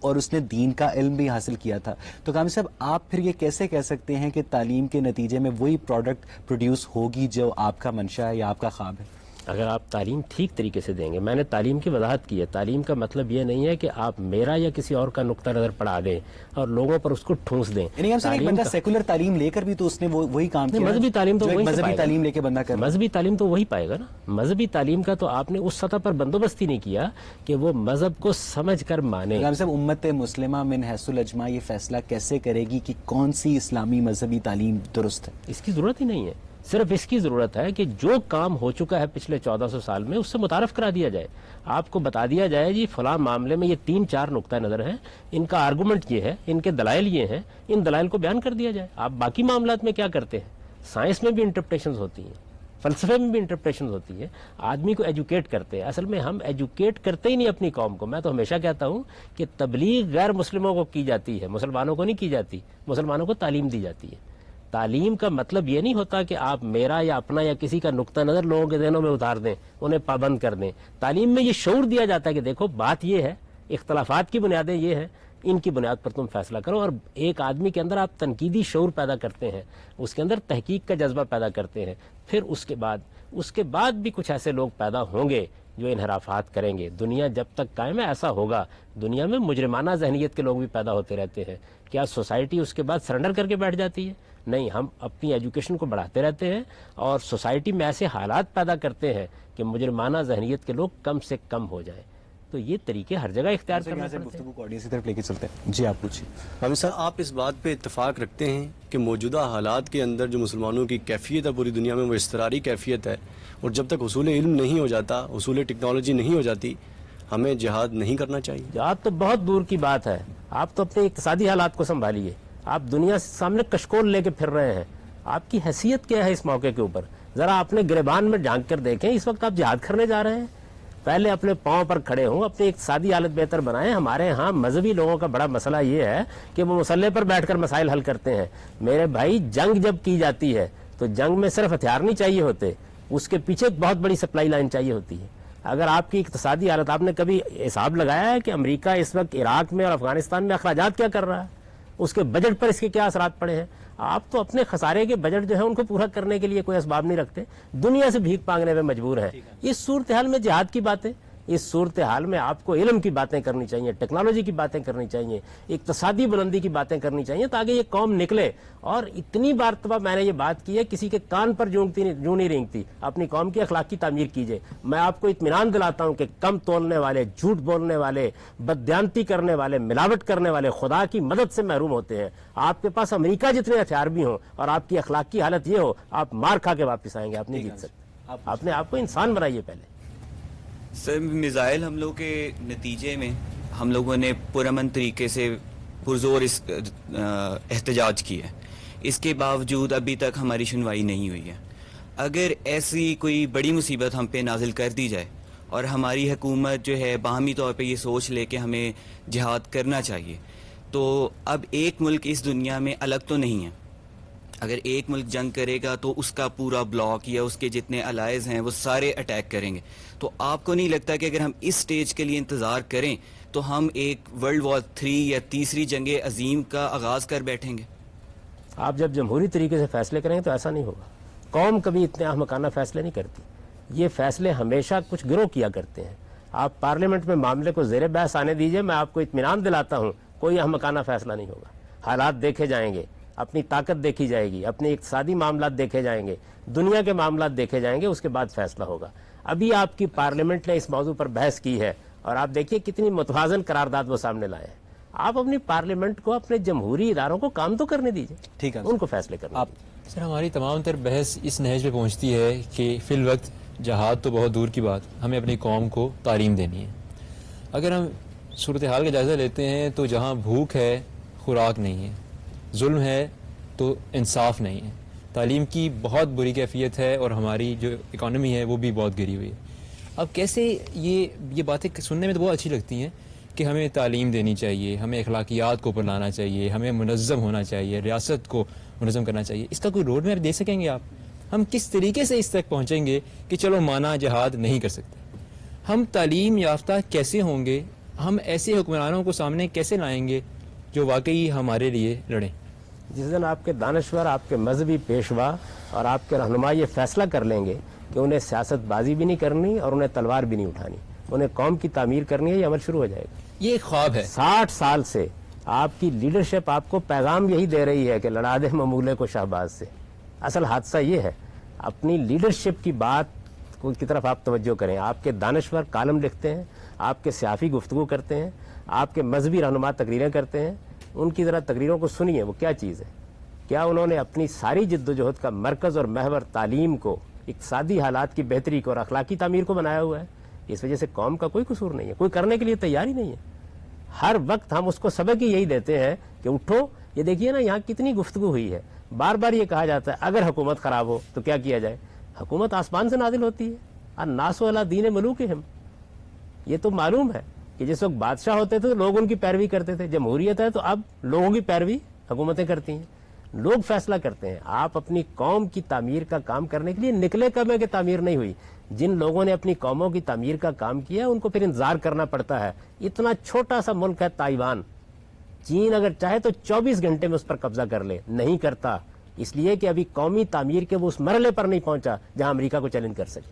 S2: اور اس نے دین کا علم بھی حاصل کیا تھا، تو قامی صاحب آپ پھر یہ کیسے کہہ سکتے ہیں کہ تعلیم کے نتیجے میں وہی پروڈکٹ پروڈیوس ہوگی جو آپ کا منشا ہے یا آپ کا خواب ہے؟
S1: اگر آپ تعلیم ٹھیک طریقے سے دیں گے، میں نے تعلیم کی وضاحت کی ہے، تعلیم کا مطلب یہ نہیں ہے کہ آپ میرا یا کسی اور کا نقطہ نظر پڑھا دیں اور لوگوں پر اس کو ٹھونس دیں۔
S2: یعنی ہم سے ایک بندہ سیکولر تعلیم لے کر بھی تو اس نے وہی کام کیا،
S1: مذہبی تعلیم تو
S2: مذہبی تعلیم لے کے بندہ کر،
S1: مذہبی تعلیم تو وہی پائے گا نا۔ مذہبی تعلیم کا تو آپ نے اس سطح پر بندوبست ہی نہیں کیا کہ وہ مذہب کو سمجھ کر مانے۔
S2: صاحب امت مسلمہ من حیث الاجماع یہ فیصلہ کیسے کرے گی کہ کون سی اسلامی مذہبی تعلیم درست ہے؟
S1: اس کی ضرورت ہی نہیں ہے، صرف اس کی ضرورت ہے کہ جو کام ہو چکا ہے پچھلے 1400 سال میں اس سے متعارف کرا دیا جائے، آپ کو بتا دیا جائے جی فلاں معاملے میں یہ 3-4 نقطہ نظر ہیں، ان کا آرگومنٹ یہ ہے، ان کے دلائل یہ ہیں، ان دلائل کو بیان کر دیا جائے۔ آپ باقی معاملات میں کیا کرتے ہیں؟ سائنس میں بھی انٹرپریٹیشنز ہوتی ہیں، فلسفے میں بھی انٹرپریٹیشنز ہوتی ہے، آدمی کو ایجوکیٹ کرتے ہیں۔ اصل میں ہم ایجوکیٹ کرتے ہی نہیں اپنی قوم کو۔ میں تو ہمیشہ کہتا ہوں کہ تبلیغ غیر مسلموں کو کی جاتی ہے، مسلمانوں کو نہیں کی جاتی، مسلمانوں کو تعلیم دی جاتی ہے۔ تعلیم کا مطلب یہ نہیں ہوتا کہ آپ میرا یا اپنا یا کسی کا نقطہ نظر لوگوں کے ذہنوں میں اتار دیں، انہیں پابند کر دیں۔ تعلیم میں یہ شعور دیا جاتا ہے کہ دیکھو بات یہ ہے، اختلافات کی بنیادیں یہ ہیں، ان کی بنیاد پر تم فیصلہ کرو، اور ایک آدمی کے اندر آپ تنقیدی شعور پیدا کرتے ہیں، اس کے اندر تحقیق کا جذبہ پیدا کرتے ہیں۔ پھر اس کے بعد بھی کچھ ایسے لوگ پیدا ہوں گے جو انحرافات کریں گے۔ دنیا جب تک قائم ہے ایسا ہوگا۔ دنیا میں مجرمانہ ذہنیت کے لوگ بھی پیدا ہوتے رہتے ہیں۔ کیا سوسائٹی اس کے بعد سرنڈر کر کے بیٹھ جاتی ہے؟ نہیں، ہم اپنی ایجوکیشن کو بڑھاتے رہتے ہیں اور سوسائٹی میں ایسے حالات پیدا کرتے ہیں کہ مجرمانہ ذہنیت کے لوگ کم سے کم ہو جائیں۔ تو یہ طریقے ہر جگہ اختیار کرنا پڑتے ہیں۔
S2: گفتگو کو آڈینس کی طرف لے کے چلتے ہیں۔ جی آپ پوچھیے۔
S3: حامد صاحب آپ اس بات پہ اتفاق رکھتے ہیں کہ موجودہ حالات کے اندر جو مسلمانوں کی کیفیت ہے پوری دنیا میں وہ اضطراری کیفیت ہے، اور جب تک حصول علم نہیں ہو جاتا، حصول ٹیکنالوجی نہیں ہو جاتی، ہمیں جہاد نہیں کرنا چاہیے؟
S1: جہاد تو بہت دور کی بات ہے، آپ تو اپنے اقتصادی حالات کو سنبھالیے۔ آپ دنیا سے سامنے کشکول لے کے پھر رہے ہیں، آپ کی حیثیت کیا ہے اس موقع کے اوپر؟ ذرا اپنے گریبان میں جھانک کر دیکھیں، اس وقت آپ جہاد کرنے جا رہے ہیں؟ پہلے اپنے پاؤں پر کھڑے ہوں، اپنی اقتصادی حالت بہتر بنائیں۔ ہمارے ہاں مذہبی لوگوں کا بڑا مسئلہ یہ ہے کہ وہ مسلح پر بیٹھ کر مسائل حل کرتے ہیں۔ میرے بھائی جنگ جب کی جاتی ہے تو جنگ میں صرف ہتھیار نہیں چاہیے ہوتے، اس کے پیچھے ایک بہت بڑی سپلائی لائن چاہیے ہوتی ہے۔ اگر آپ کی اقتصادی حالت، آپ نے کبھی حساب لگایا ہے کہ امریکہ اس وقت عراق میں اور افغانستان میں اخراجات کیا کر رہا ہے؟ اس کے بجٹ پر اس کے کیا اثرات پڑے ہیں؟ آپ تو اپنے خسارے کے بجٹ جو ہے ان کو پورا کرنے کے لیے کوئی اسباب نہیں رکھتے، دنیا سے بھیک مانگنے میں مجبور ہیں۔ اس صورتحال میں جہاد کی باتیں، اس صورتحال میں آپ کو علم کی باتیں کرنی چاہیے، ٹیکنالوجی کی باتیں کرنی چاہیے، اقتصادی بلندی کی باتیں کرنی چاہیے، تاکہ یہ قوم نکلے۔ اور اتنی بار میں نے یہ بات کی ہے، کسی کے کان پر جوں نہیں رینگتی، اپنی قوم کی اخلاق کی تعمیر کیجیے۔ میں آپ کو اطمینان دلاتا ہوں کہ کم تولنے والے، جھوٹ بولنے والے، بددیانتی کرنے والے، ملاوٹ کرنے والے خدا کی مدد سے محروم ہوتے ہیں۔ آپ کے پاس امریکہ جتنے ہتھیار بھی ہوں اور آپ کی اخلاق کی حالت یہ ہو، آپ مار کھا کے واپس آئیں گے، آپ نہیں جیت سکتے۔ آپ نے آپ کو انسان بنائیے پہلے۔
S13: سر میزائل حملوں کے نتیجے میں ہم لوگوں نے پرامن طریقے سے پرزور احتجاج کیا ہے، اس کے باوجود ابھی تک ہماری سنوائی نہیں ہوئی ہے۔ اگر ایسی کوئی بڑی مصیبت ہم پہ نازل کر دی جائے اور ہماری حکومت جو ہے باہمی طور پہ یہ سوچ لے کہ ہمیں جہاد کرنا چاہیے، تو اب ایک ملک اس دنیا میں الگ تو نہیں ہے، اگر ایک ملک جنگ کرے گا تو اس کا پورا بلاک یا اس کے جتنے الائز ہیں وہ سارے اٹیک کریں گے. تو آپ کو نہیں لگتا کہ اگر ہم اس سٹیج کے لیے انتظار کریں تو ہم ایک ورلڈ وار 3 یا تیسری جنگ عظیم کا آغاز کر بیٹھیں گے؟
S1: آپ جب جمہوری طریقے سے فیصلے کریں گے تو ایسا نہیں ہوگا. قوم کبھی اتنے احمقانہ فیصلے نہیں کرتی. یہ فیصلے ہمیشہ کچھ گروہ کیا کرتے ہیں. آپ پارلیمنٹ میں معاملے کو زیر بحث آنے دیجئے, میں آپ کو اطمینان دلاتا ہوں کوئی احمقانہ فیصلہ نہیں ہوگا. حالات دیکھے جائیں گے, اپنی طاقت دیکھی جائے گی, اپنے اقتصادی معاملات دیکھے جائیں گے, دنیا کے معاملات دیکھے جائیں گے, اس کے بعد فیصلہ ہوگا. ابھی آپ کی پارلیمنٹ نے اس موضوع پر بحث کی ہے اور آپ دیکھیے کتنی متوازن قرارداد وہ سامنے لائے ہیں. آپ اپنی پارلیمنٹ کو, اپنے جمہوری اداروں کو کام تو کرنے دیجیے,
S2: ٹھیک ہے,
S1: ان کو فیصلے کرنا.
S4: سر ہماری تمام تر بحث اس نہج پہ پہنچتی ہے کہ فی الوقت جہاد تو بہت دور کی بات, ہمیں اپنی قوم کو تعلیم دینی ہے. اگر ہم صورتحال کا جائزہ لیتے ہیں تو جہاں بھوک ہے خوراک نہیں ہے, ظلم ہے تو انصاف نہیں ہے, تعلیم کی بہت بری کیفیت ہے اور ہماری جو اکانومی ہے وہ بھی بہت گری ہوئی ہے. اب کیسے یہ باتیں سننے میں تو بہت اچھی لگتی ہیں کہ ہمیں تعلیم دینی چاہیے, ہمیں اخلاقیات کو اوپر لانا چاہیے, ہمیں منظم ہونا چاہیے, ریاست کو منظم کرنا چاہیے. اس کا کوئی روڈ میپ دے سکیں گے آپ؟ ہم کس طریقے سے اس تک پہنچیں گے کہ چلو مانا جہاد نہیں کر سکتے, ہم تعلیم یافتہ کیسے ہوں گے, ہم ایسے حکمرانوں کو سامنے کیسے لائیں گے جو واقعی ہمارے لیے لڑیں؟
S1: جس دن آپ کے دانشور, آپ کے مذہبی پیشوا اور آپ کے رہنما یہ فیصلہ کر لیں گے کہ انہیں سیاست بازی بھی نہیں کرنی اور انہیں تلوار بھی نہیں اٹھانی, انہیں قوم کی تعمیر کرنی ہے, یہ عمل شروع ہو جائے گا.
S4: یہ ایک خواب ہے.
S1: 60 سال سے آپ کی لیڈرشپ آپ کو پیغام یہی دے رہی ہے کہ لڑا دے ممولے کو شہباز سے. اصل حادثہ یہ ہے, اپنی لیڈرشپ کی بات کی طرف آپ توجہ کریں. آپ کے دانشور کالم لکھتے ہیں, آپ کے صحافی گفتگو کرتے ہیں, آپ کے مذہبی رہنما تقریریں کرتے ہیں, ان کی ذرا تقریروں کو سنیے, وہ کیا چیز ہے. کیا انہوں نے اپنی ساری جد و جہد کا مرکز اور محور تعلیم کو, اقتصادی حالات کی بہتری کو اور اخلاقی تعمیر کو بنایا ہوا ہے؟ اس وجہ سے قوم کا کوئی قصور نہیں ہے, کوئی کرنے کے لیے تیار ہی نہیں ہے. ہر وقت ہم اس کو سبق ہی یہی دیتے ہیں کہ اٹھو. یہ دیکھیے نا یہاں کتنی گفتگو ہوئی ہے, بار بار یہ کہا جاتا ہے اگر حکومت خراب ہو تو کیا کیا جائے. حکومت آسمان سے نازل ہوتی ہے, الناس علی دین ملوکہم. یہ تو معلوم ہے کہ جس وقت بادشاہ ہوتے تھے تو لوگ ان کی پیروی کرتے تھے, جمہوریت ہے تو اب لوگوں کی پیروی حکومتیں کرتی ہیں, لوگ فیصلہ کرتے ہیں. آپ اپنی قوم کی تعمیر کا کام کرنے کے لیے نکلے کب ہے کہ تعمیر نہیں ہوئی. جن لوگوں نے اپنی قوموں کی تعمیر کا کام کیا ان کو پھر انتظار کرنا پڑتا ہے. اتنا چھوٹا سا ملک ہے تائیوان, چین اگر چاہے تو 24 گھنٹے میں اس پر قبضہ کر لے, نہیں کرتا, اس لیے کہ ابھی قومی تعمیر کے وہ اس مرحلے پر نہیں پہنچا جہاں امریکہ کو چیلنج کر سکے.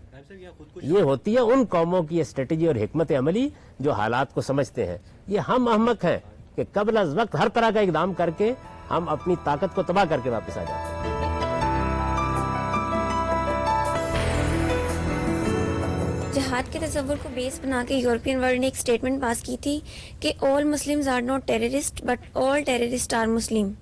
S1: یہ ہوتی ہے ان قوموں کی اسٹریٹجی اور حکمت عملی جو حالات کو سمجھتے ہیں. یہ ہم احمق ہیں کہ قبل از وقت ہر طرح کا اقدام کر کے ہم اپنی طاقت کو تباہ کر کے واپس آ جاتے ہیں.
S9: جہاد کے تصور کو بیس بنا کے یورپین ورلڈ نے ایک سٹیٹمنٹ پاس کی تھی کہ all Muslims are not terrorist but all terrorist are Muslim.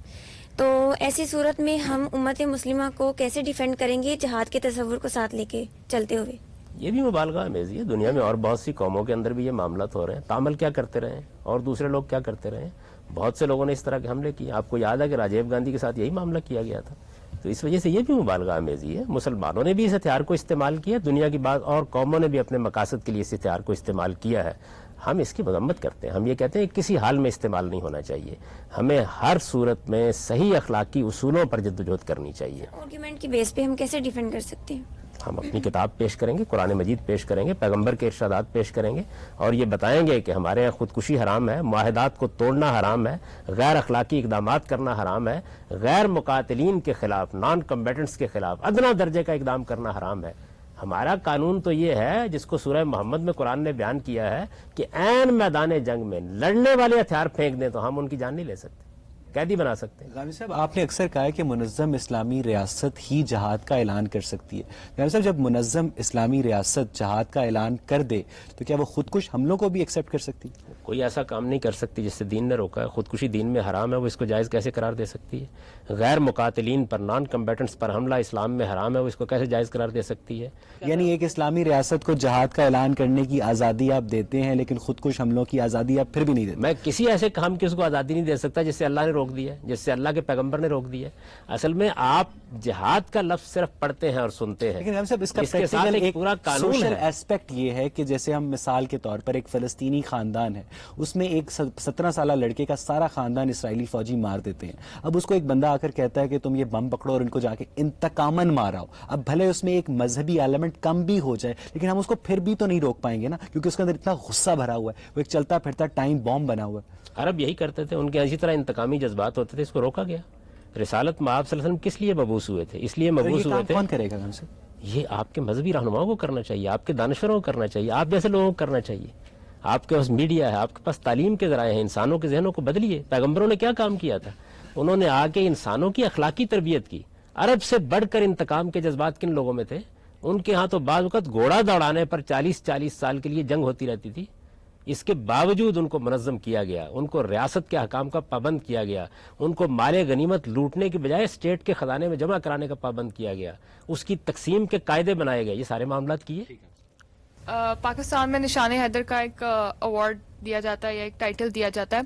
S9: تو ایسی صورت میں ہم امت مسلمہ کو کیسے ڈیفینڈ کریں گے جہاد کے تصور کو ساتھ لے کے چلتے ہوئے؟
S1: یہ بھی مبالغہ آمیزی ہے. دنیا میں اور بہت سی قوموں کے اندر بھی یہ معاملات ہو رہے ہیں. تعامل کیا کرتے رہے ہیں اور دوسرے لوگ کیا کرتے رہے ہیں. بہت سے لوگوں نے اس طرح کے حملے کیے. آپ کو یاد ہے کہ راجیو گاندھی کے ساتھ یہی معاملہ کیا گیا تھا. تو اس وجہ سے یہ بھی مبالغہ آمیزی ہے. مسلمانوں نے بھی اس ہتھیار کو استعمال کیا, دنیا کی بعض اور قوموں نے بھی اپنے مقاصد کے لیے اس ہتھیار کو استعمال کیا ہے. ہم اس کی مذمت کرتے ہیں. ہم یہ کہتے ہیں کہ کسی حال میں استعمال نہیں ہونا چاہیے. ہمیں ہر صورت میں صحیح اخلاقی اصولوں پر جدوجہد کرنی چاہیے.
S9: آرگومنٹ کی بیس پہ ہم کیسے ڈیفینڈ کر سکتے ہیں؟
S1: ہم اپنی کتاب پیش کریں گے, قرآن مجید پیش کریں گے, پیغمبر کے ارشادات پیش کریں گے اور یہ بتائیں گے کہ ہمارے یہاں خودکشی حرام ہے, معاہدات کو توڑنا حرام ہے, غیر اخلاقی اقدامات کرنا حرام ہے, غیر مقاتلین کے خلاف, نان کمبیٹنٹس کے خلاف ادنا درجے کا اقدام کرنا حرام ہے. ہمارا قانون تو یہ ہے جس کو سورہ محمد میں قرآن نے بیان کیا ہے کہ عین میدان جنگ میں لڑنے والے ہتھیار پھینک دیں تو ہم ان کی جان نہیں لے سکتے, قیدی بنا سکتے ہیں.
S2: غامی صاحب آپ نے اکثر کہا ہے کہ منظم اسلامی ریاست ہی جہاد کا اعلان کر سکتی ہے. غامی صاحب جب منظم اسلامی ریاست جہاد کا اعلان کر دے تو کیا وہ خودکش حملوں کو بھی ایکسیپٹ کر سکتی ہے؟
S1: کوئی ایسا کام نہیں کر سکتی جس سے دین نے روکا ہے. خودکشی دین میں حرام ہے, وہ اس کو جائز کیسے قرار دے سکتی ہے؟ غیر مقاتلین پر, نان کمبیٹنٹس پر حملہ اسلام میں حرام ہے, وہ اس کو کیسے جائز قرار دے سکتی ہے؟
S2: یعنی ایک اسلامی ریاست کو جہاد کا اعلان کرنے کی آزادی آپ دیتے ہیں لیکن خودکش حملوں کی آزادی آپ پھر بھی نہیں دیتے.
S1: میں کسی ایسے کام کی اس کو آزادی نہیں دے سکتا جس سے اللہ نے روک دیا ہے, جس سے اللہ کے پیغمبر نے روک دیا ہے. اصل میں آپ جہاد کا لفظ صرف پڑھتے ہیں اور سنتے ہیں,
S2: لیکن ہم سب اس کا
S1: ایک پورا قانون
S2: سوشل
S1: ہے.
S2: ایسپیکٹ یہ ہے کہ جیسے ہم مثال کے طور پر ایک فلسطینی خاندان ہے, اس میں ایک 17 سالہ لڑکے کا سارا خاندان اسرائیلی فوجی مار دیتے ہیں. اب اس کو ایک بندہ آ کر کہتا ہے کہ تم یہ بم پکڑو اور ان کو جا کے انتقاماً ماراؤ. اب بھلے اس میں ایک مذہبی ایلیمنٹ کم بھی ہو جائے, لیکن ہم اس کو پھر بھی تو نہیں روک پائیں گے نا, کیونکہ اس کے اندر اتنا غصہ بھرا ہوا ہے, وہ ایک چلتا پھرتا ٹائم بام بنا ہوا ہے.
S1: عرب یہی کرتے تھے, ان کے اسی طرح انتقامی جذبات ہوتے تھے, اس کو روکا گیا. رسالت مآب صلی اللہ علیہ وسلم کس لیے مبعوث ہوئے تھے؟ اس لیے مبعوث ہوئے تھے.
S2: کون کرے گا ہم سے؟
S1: یہ آپ کے مذہبی رہنماؤں کو کرنا چاہیے, آپ کے دانشوروں کو کرنا چاہیے, آپ جیسے لوگوں کو کرنا چاہیے. آپ کے پاس میڈیا ہے, آپ کے پاس تعلیم کے ذرائع ہیں, انسانوں کے ذہنوں کو بدلیے. پیغمبروں نے کیا کام کیا تھا؟ انہوں نے آ کے انسانوں کی اخلاقی تربیت کی. عرب سے بڑھ کر انتقام کے جذبات کن لوگوں میں تھے؟ ان کے ہاں تو بعض وقت گھوڑا دوڑانے پر 40 سال کے لیے جنگ ہوتی رہتی تھی. اس کے باوجود ان کو منظم کیا گیا, ان کو ریاست کے احکام کا پابند کیا گیا, ان کو مال غنیمت لوٹنے کے بجائے اسٹیٹ کے خزانے میں جمع کرانے کا پابند کیا گیا, اس کی تقسیم کے قاعدے بنائے گئے. یہ سارے معاملات کیے.
S5: پاکستان میں نشان حیدر کا ایک ایوارڈ دیا جاتا ہے یا ایک ٹائٹل دیا جاتا ہے.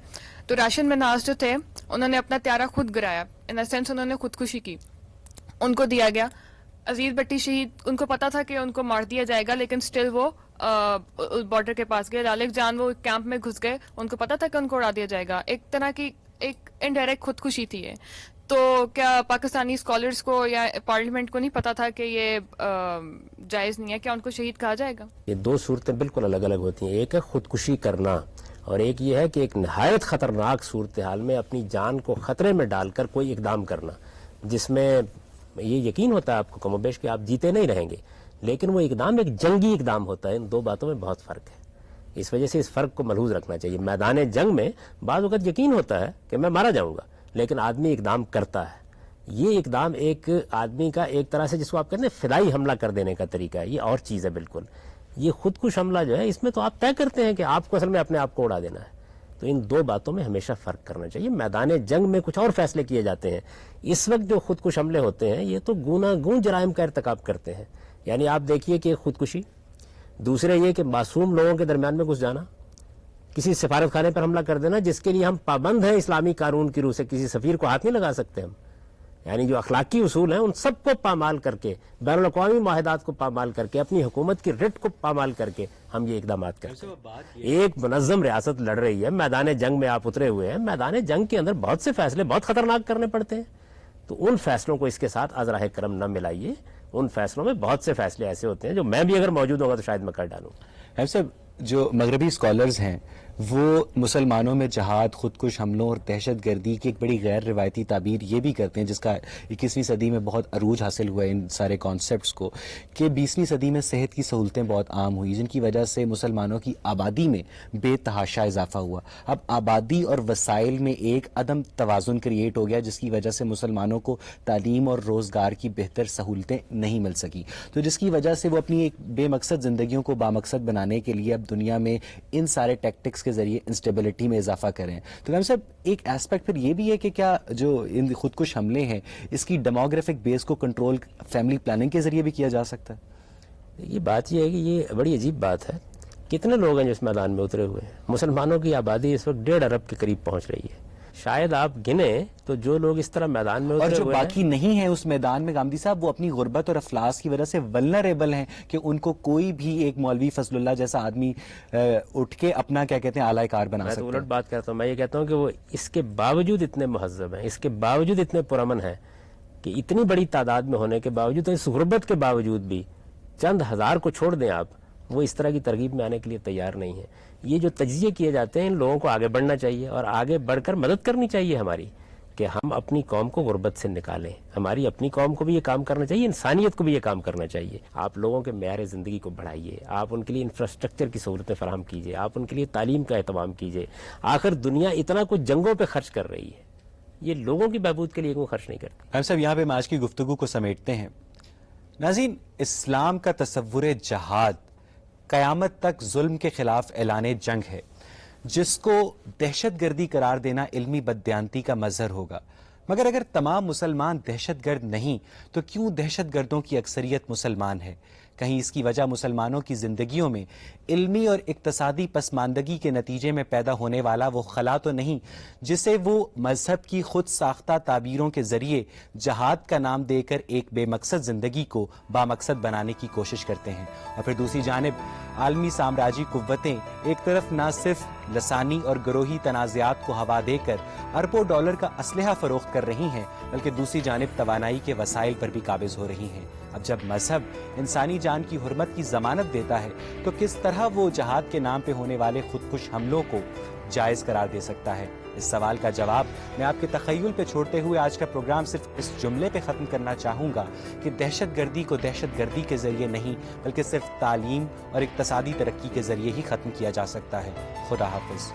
S5: تو راشن مناز جو تھے انہوں نے اپنا تیارہ خود گرایا, ان سینس انہوں نے خودکشی کی, ان کو دیا گیا. عزیز بٹی شہید, ان کو پتا تھا کہ ان کو مار دیا جائے گا, لیکن سٹل وہ بارڈر کے پاس گئے. لالک جان وہ کیمپ میں گھس گئے, ان کو پتا تھا کہ ان کو اڑا دیا جائے گا. ایک طرح کی ایک انڈائریکٹ خودکشی تھی یہ. تو کیا پاکستانی اسکالرس کو یا پارلیمنٹ کو نہیں پتا تھا کہ یہ جائز نہیں ہے؟ کیا ان کو شہید کہا جائے گا؟
S1: یہ دو صورتیں بالکل الگ الگ ہوتی ہیں. ایک ہے خودکشی کرنا, اور ایک یہ ہے کہ ایک نہایت خطرناک صورتحال میں اپنی جان کو خطرے میں ڈال کر کوئی اقدام کرنا, جس میں یہ یقین ہوتا ہے آپ کو کم و بیش کہ آپ جیتے نہیں رہیں گے, لیکن وہ اقدام ایک جنگی اقدام ہوتا ہے. ان دو باتوں میں بہت فرق ہے. اس وجہ سے اس فرق کو ملحوظ رکھنا چاہیے. میدان جنگ میں بعض وقت یقین ہوتا ہے کہ میں مارا جاؤں گا, لیکن آدمی اقدام کرتا ہے. یہ اقدام ایک آدمی کا ایک طرح سے جس کو آپ کہتے ہیں فدائی حملہ کر دینے کا طریقہ ہے, یہ اور چیز ہے بالکل. یہ خودکش حملہ جو ہے اس میں تو آپ طے کرتے ہیں کہ آپ کو اصل میں اپنے آپ کو اڑا دینا ہے. تو ان دو باتوں میں ہمیشہ فرق کرنا چاہیے. میدان جنگ میں کچھ اور فیصلے کیے جاتے ہیں. اس وقت جو خودکش حملے ہوتے ہیں یہ تو گون جرائم کا ارتکاب کرتے ہیں. یعنی آپ دیکھیے کہ خودکشی, دوسرے یہ کہ معصوم لوگوں کے درمیان میں گھس جانا, کسی سفارت خانے پر حملہ کر دینا جس کے لیے ہم پابند ہیں اسلامی قانون کی روح سے, کسی سفیر کو ہاتھ نہیں لگا سکتے ہم. یعنی جو اخلاقی اصول ہیں ان سب کو پامال کر کے, بین الاقوامی معاہدات کو پامال کر کے, اپنی حکومت کی رٹ کو پامال کر کے ہم یہ اقدامات کرتے ہیں. ایک منظم ریاست لڑ رہی ہے, میدان جنگ میں آپ اترے ہوئے ہیں. میدان جنگ کے اندر بہت سے فیصلے بہت خطرناک کرنے پڑتے ہیں. تو ان فیصلوں کو اس کے ساتھ از راہ کرم نہ ملائیے. ان فیصلوں میں بہت سے فیصلے ایسے ہوتے ہیں جو میں بھی اگر موجود ہوگا تو شاید میں کر ڈالوں.
S2: صاحب, جو مغربی اسکالرز ہیں وہ مسلمانوں میں جہاد, خودکش حملوں اور دہشت گردی کی ایک بڑی غیر روایتی تعبیر یہ بھی کرتے ہیں, جس کا 21ویں صدی میں بہت عروج حاصل ہوا ہے ان سارے کانسیپٹس کو, کہ 20ویں صدی میں صحت کی سہولتیں بہت عام ہوئی, جن کی وجہ سے مسلمانوں کی آبادی میں بے تحاشا اضافہ ہوا. اب آبادی اور وسائل میں ایک عدم توازن کریٹ ہو گیا, جس کی وجہ سے مسلمانوں کو تعلیم اور روزگار کی بہتر سہولتیں نہیں مل سکی. تو جس کی وجہ سے وہ اپنی ایک بے مقصد زندگیوں کو بامقصد بنانے کے لیے اب دنیا میں ان سارے ٹیکٹکس کے ذریعے انسٹیبلٹی میں اضافہ کریں. تو غام صاحب, ایک ایسپیکٹ پھر یہ بھی ہے کہ کیا جو ان خودکش حملے ہیں اس کی ڈیموگرافک بیس کو کنٹرول فیملی پلاننگ کے ذریعے بھی کیا جا سکتا ہے؟
S1: یہ بات یہ ہے کہ یہ بڑی عجیب بات ہے. کتنے لوگ ہیں جو اس میدان میں اترے ہوئے ہیں؟ مسلمانوں کی آبادی اس وقت 1.5 ارب کے قریب پہنچ رہی ہے. شاید آپ گنیں تو جو لوگ اس طرح میدان میں اترے
S2: اور جو
S1: ہوئے
S2: باقی نہیں ہیں اس میدان میں گامدی صاحب, وہ اپنی غربت اور افلاس کی وجہ سے ولنریبل ہیں کہ ان کو کوئی بھی ایک مولوی فضل اللہ جیسا آدمی اٹھ کے اپنا کیا کہتے ہیں اعلی کار بنا سکتا ہے.
S1: میں تو الٹ بات کرتا ہوں. میں یہ کہتا ہوں کہ وہ اس کے باوجود اتنے مہذب ہیں, اس کے باوجود اتنے پرامن ہیں کہ اتنی بڑی تعداد میں ہونے کے باوجود, اس غربت کے باوجود بھی چند ہزار کو چھوڑ دیں آپ, وہ اس طرح کی ترغیب میں آنے کے لیے تیار نہیں ہے. یہ جو تجزیے کیے جاتے ہیں, ان لوگوں کو آگے بڑھنا چاہیے اور آگے بڑھ کر مدد کرنی چاہیے ہماری, کہ ہم اپنی قوم کو غربت سے نکالیں. ہماری اپنی قوم کو بھی یہ کام کرنا چاہیے, انسانیت کو بھی یہ کام کرنا چاہیے. آپ لوگوں کے معیار زندگی کو بڑھائیے, آپ ان کے لیے انفراسٹرکچر کی سہولتیں فراہم کیجیے, آپ ان کے لیے تعلیم کا اہتمام کیجیے. آخر دنیا اتنا کچھ جنگوں پہ خرچ کر رہی ہے, یہ لوگوں کی بہبود کے لیے کوئی خرچ نہیں کرتی.
S2: ہم صاحب یہاں پہ آج کی گفتگو کو سمیٹتے ہیں. ناظرین, اسلام کا تصور جہاد قیامت تک ظلم کے خلاف اعلان جنگ ہے, جس کو دہشت گردی قرار دینا علمی بددیانتی کا مظہر ہوگا. مگر اگر تمام مسلمان دہشت گرد نہیں تو کیوں دہشت گردوں کی اکثریت مسلمان ہے؟ کہیں اس کی وجہ مسلمانوں کی زندگیوں میں علمی اور اقتصادی پسماندگی کے نتیجے میں پیدا ہونے والا وہ خلا تو نہیں جسے وہ مذہب کی خود ساختہ تعبیروں کے ذریعے جہاد کا نام دے کر ایک بے مقصد زندگی کو بامقصد بنانے کی کوشش کرتے ہیں؟ اور پھر دوسری جانب عالمی سامراجی قوتیں ایک طرف نہ صرف لسانی اور گروہی تنازعات کو ہوا دے کر اربوں ڈالر کا اسلحہ فروخت کر رہی ہیں، بلکہ دوسری جانب توانائی کے وسائل پر بھی قابض ہو رہی ہیں۔ اب جب مذہب انسانی جان کی حرمت کی ضمانت دیتا ہے تو کس طرح وہ جہاد کے نام پہ ہونے والے خودکش حملوں کو جائز قرار دے سکتا ہے؟ اس سوال کا جواب میں آپ کے تخیل پہ چھوڑتے ہوئے آج کا پروگرام صرف اس جملے پہ ختم کرنا چاہوں گا کہ دہشت گردی کو دہشت گردی کے ذریعے نہیں بلکہ صرف تعلیم اور اقتصادی ترقی کے ذریعے ہی ختم کیا جا سکتا ہے۔ خدا حافظ۔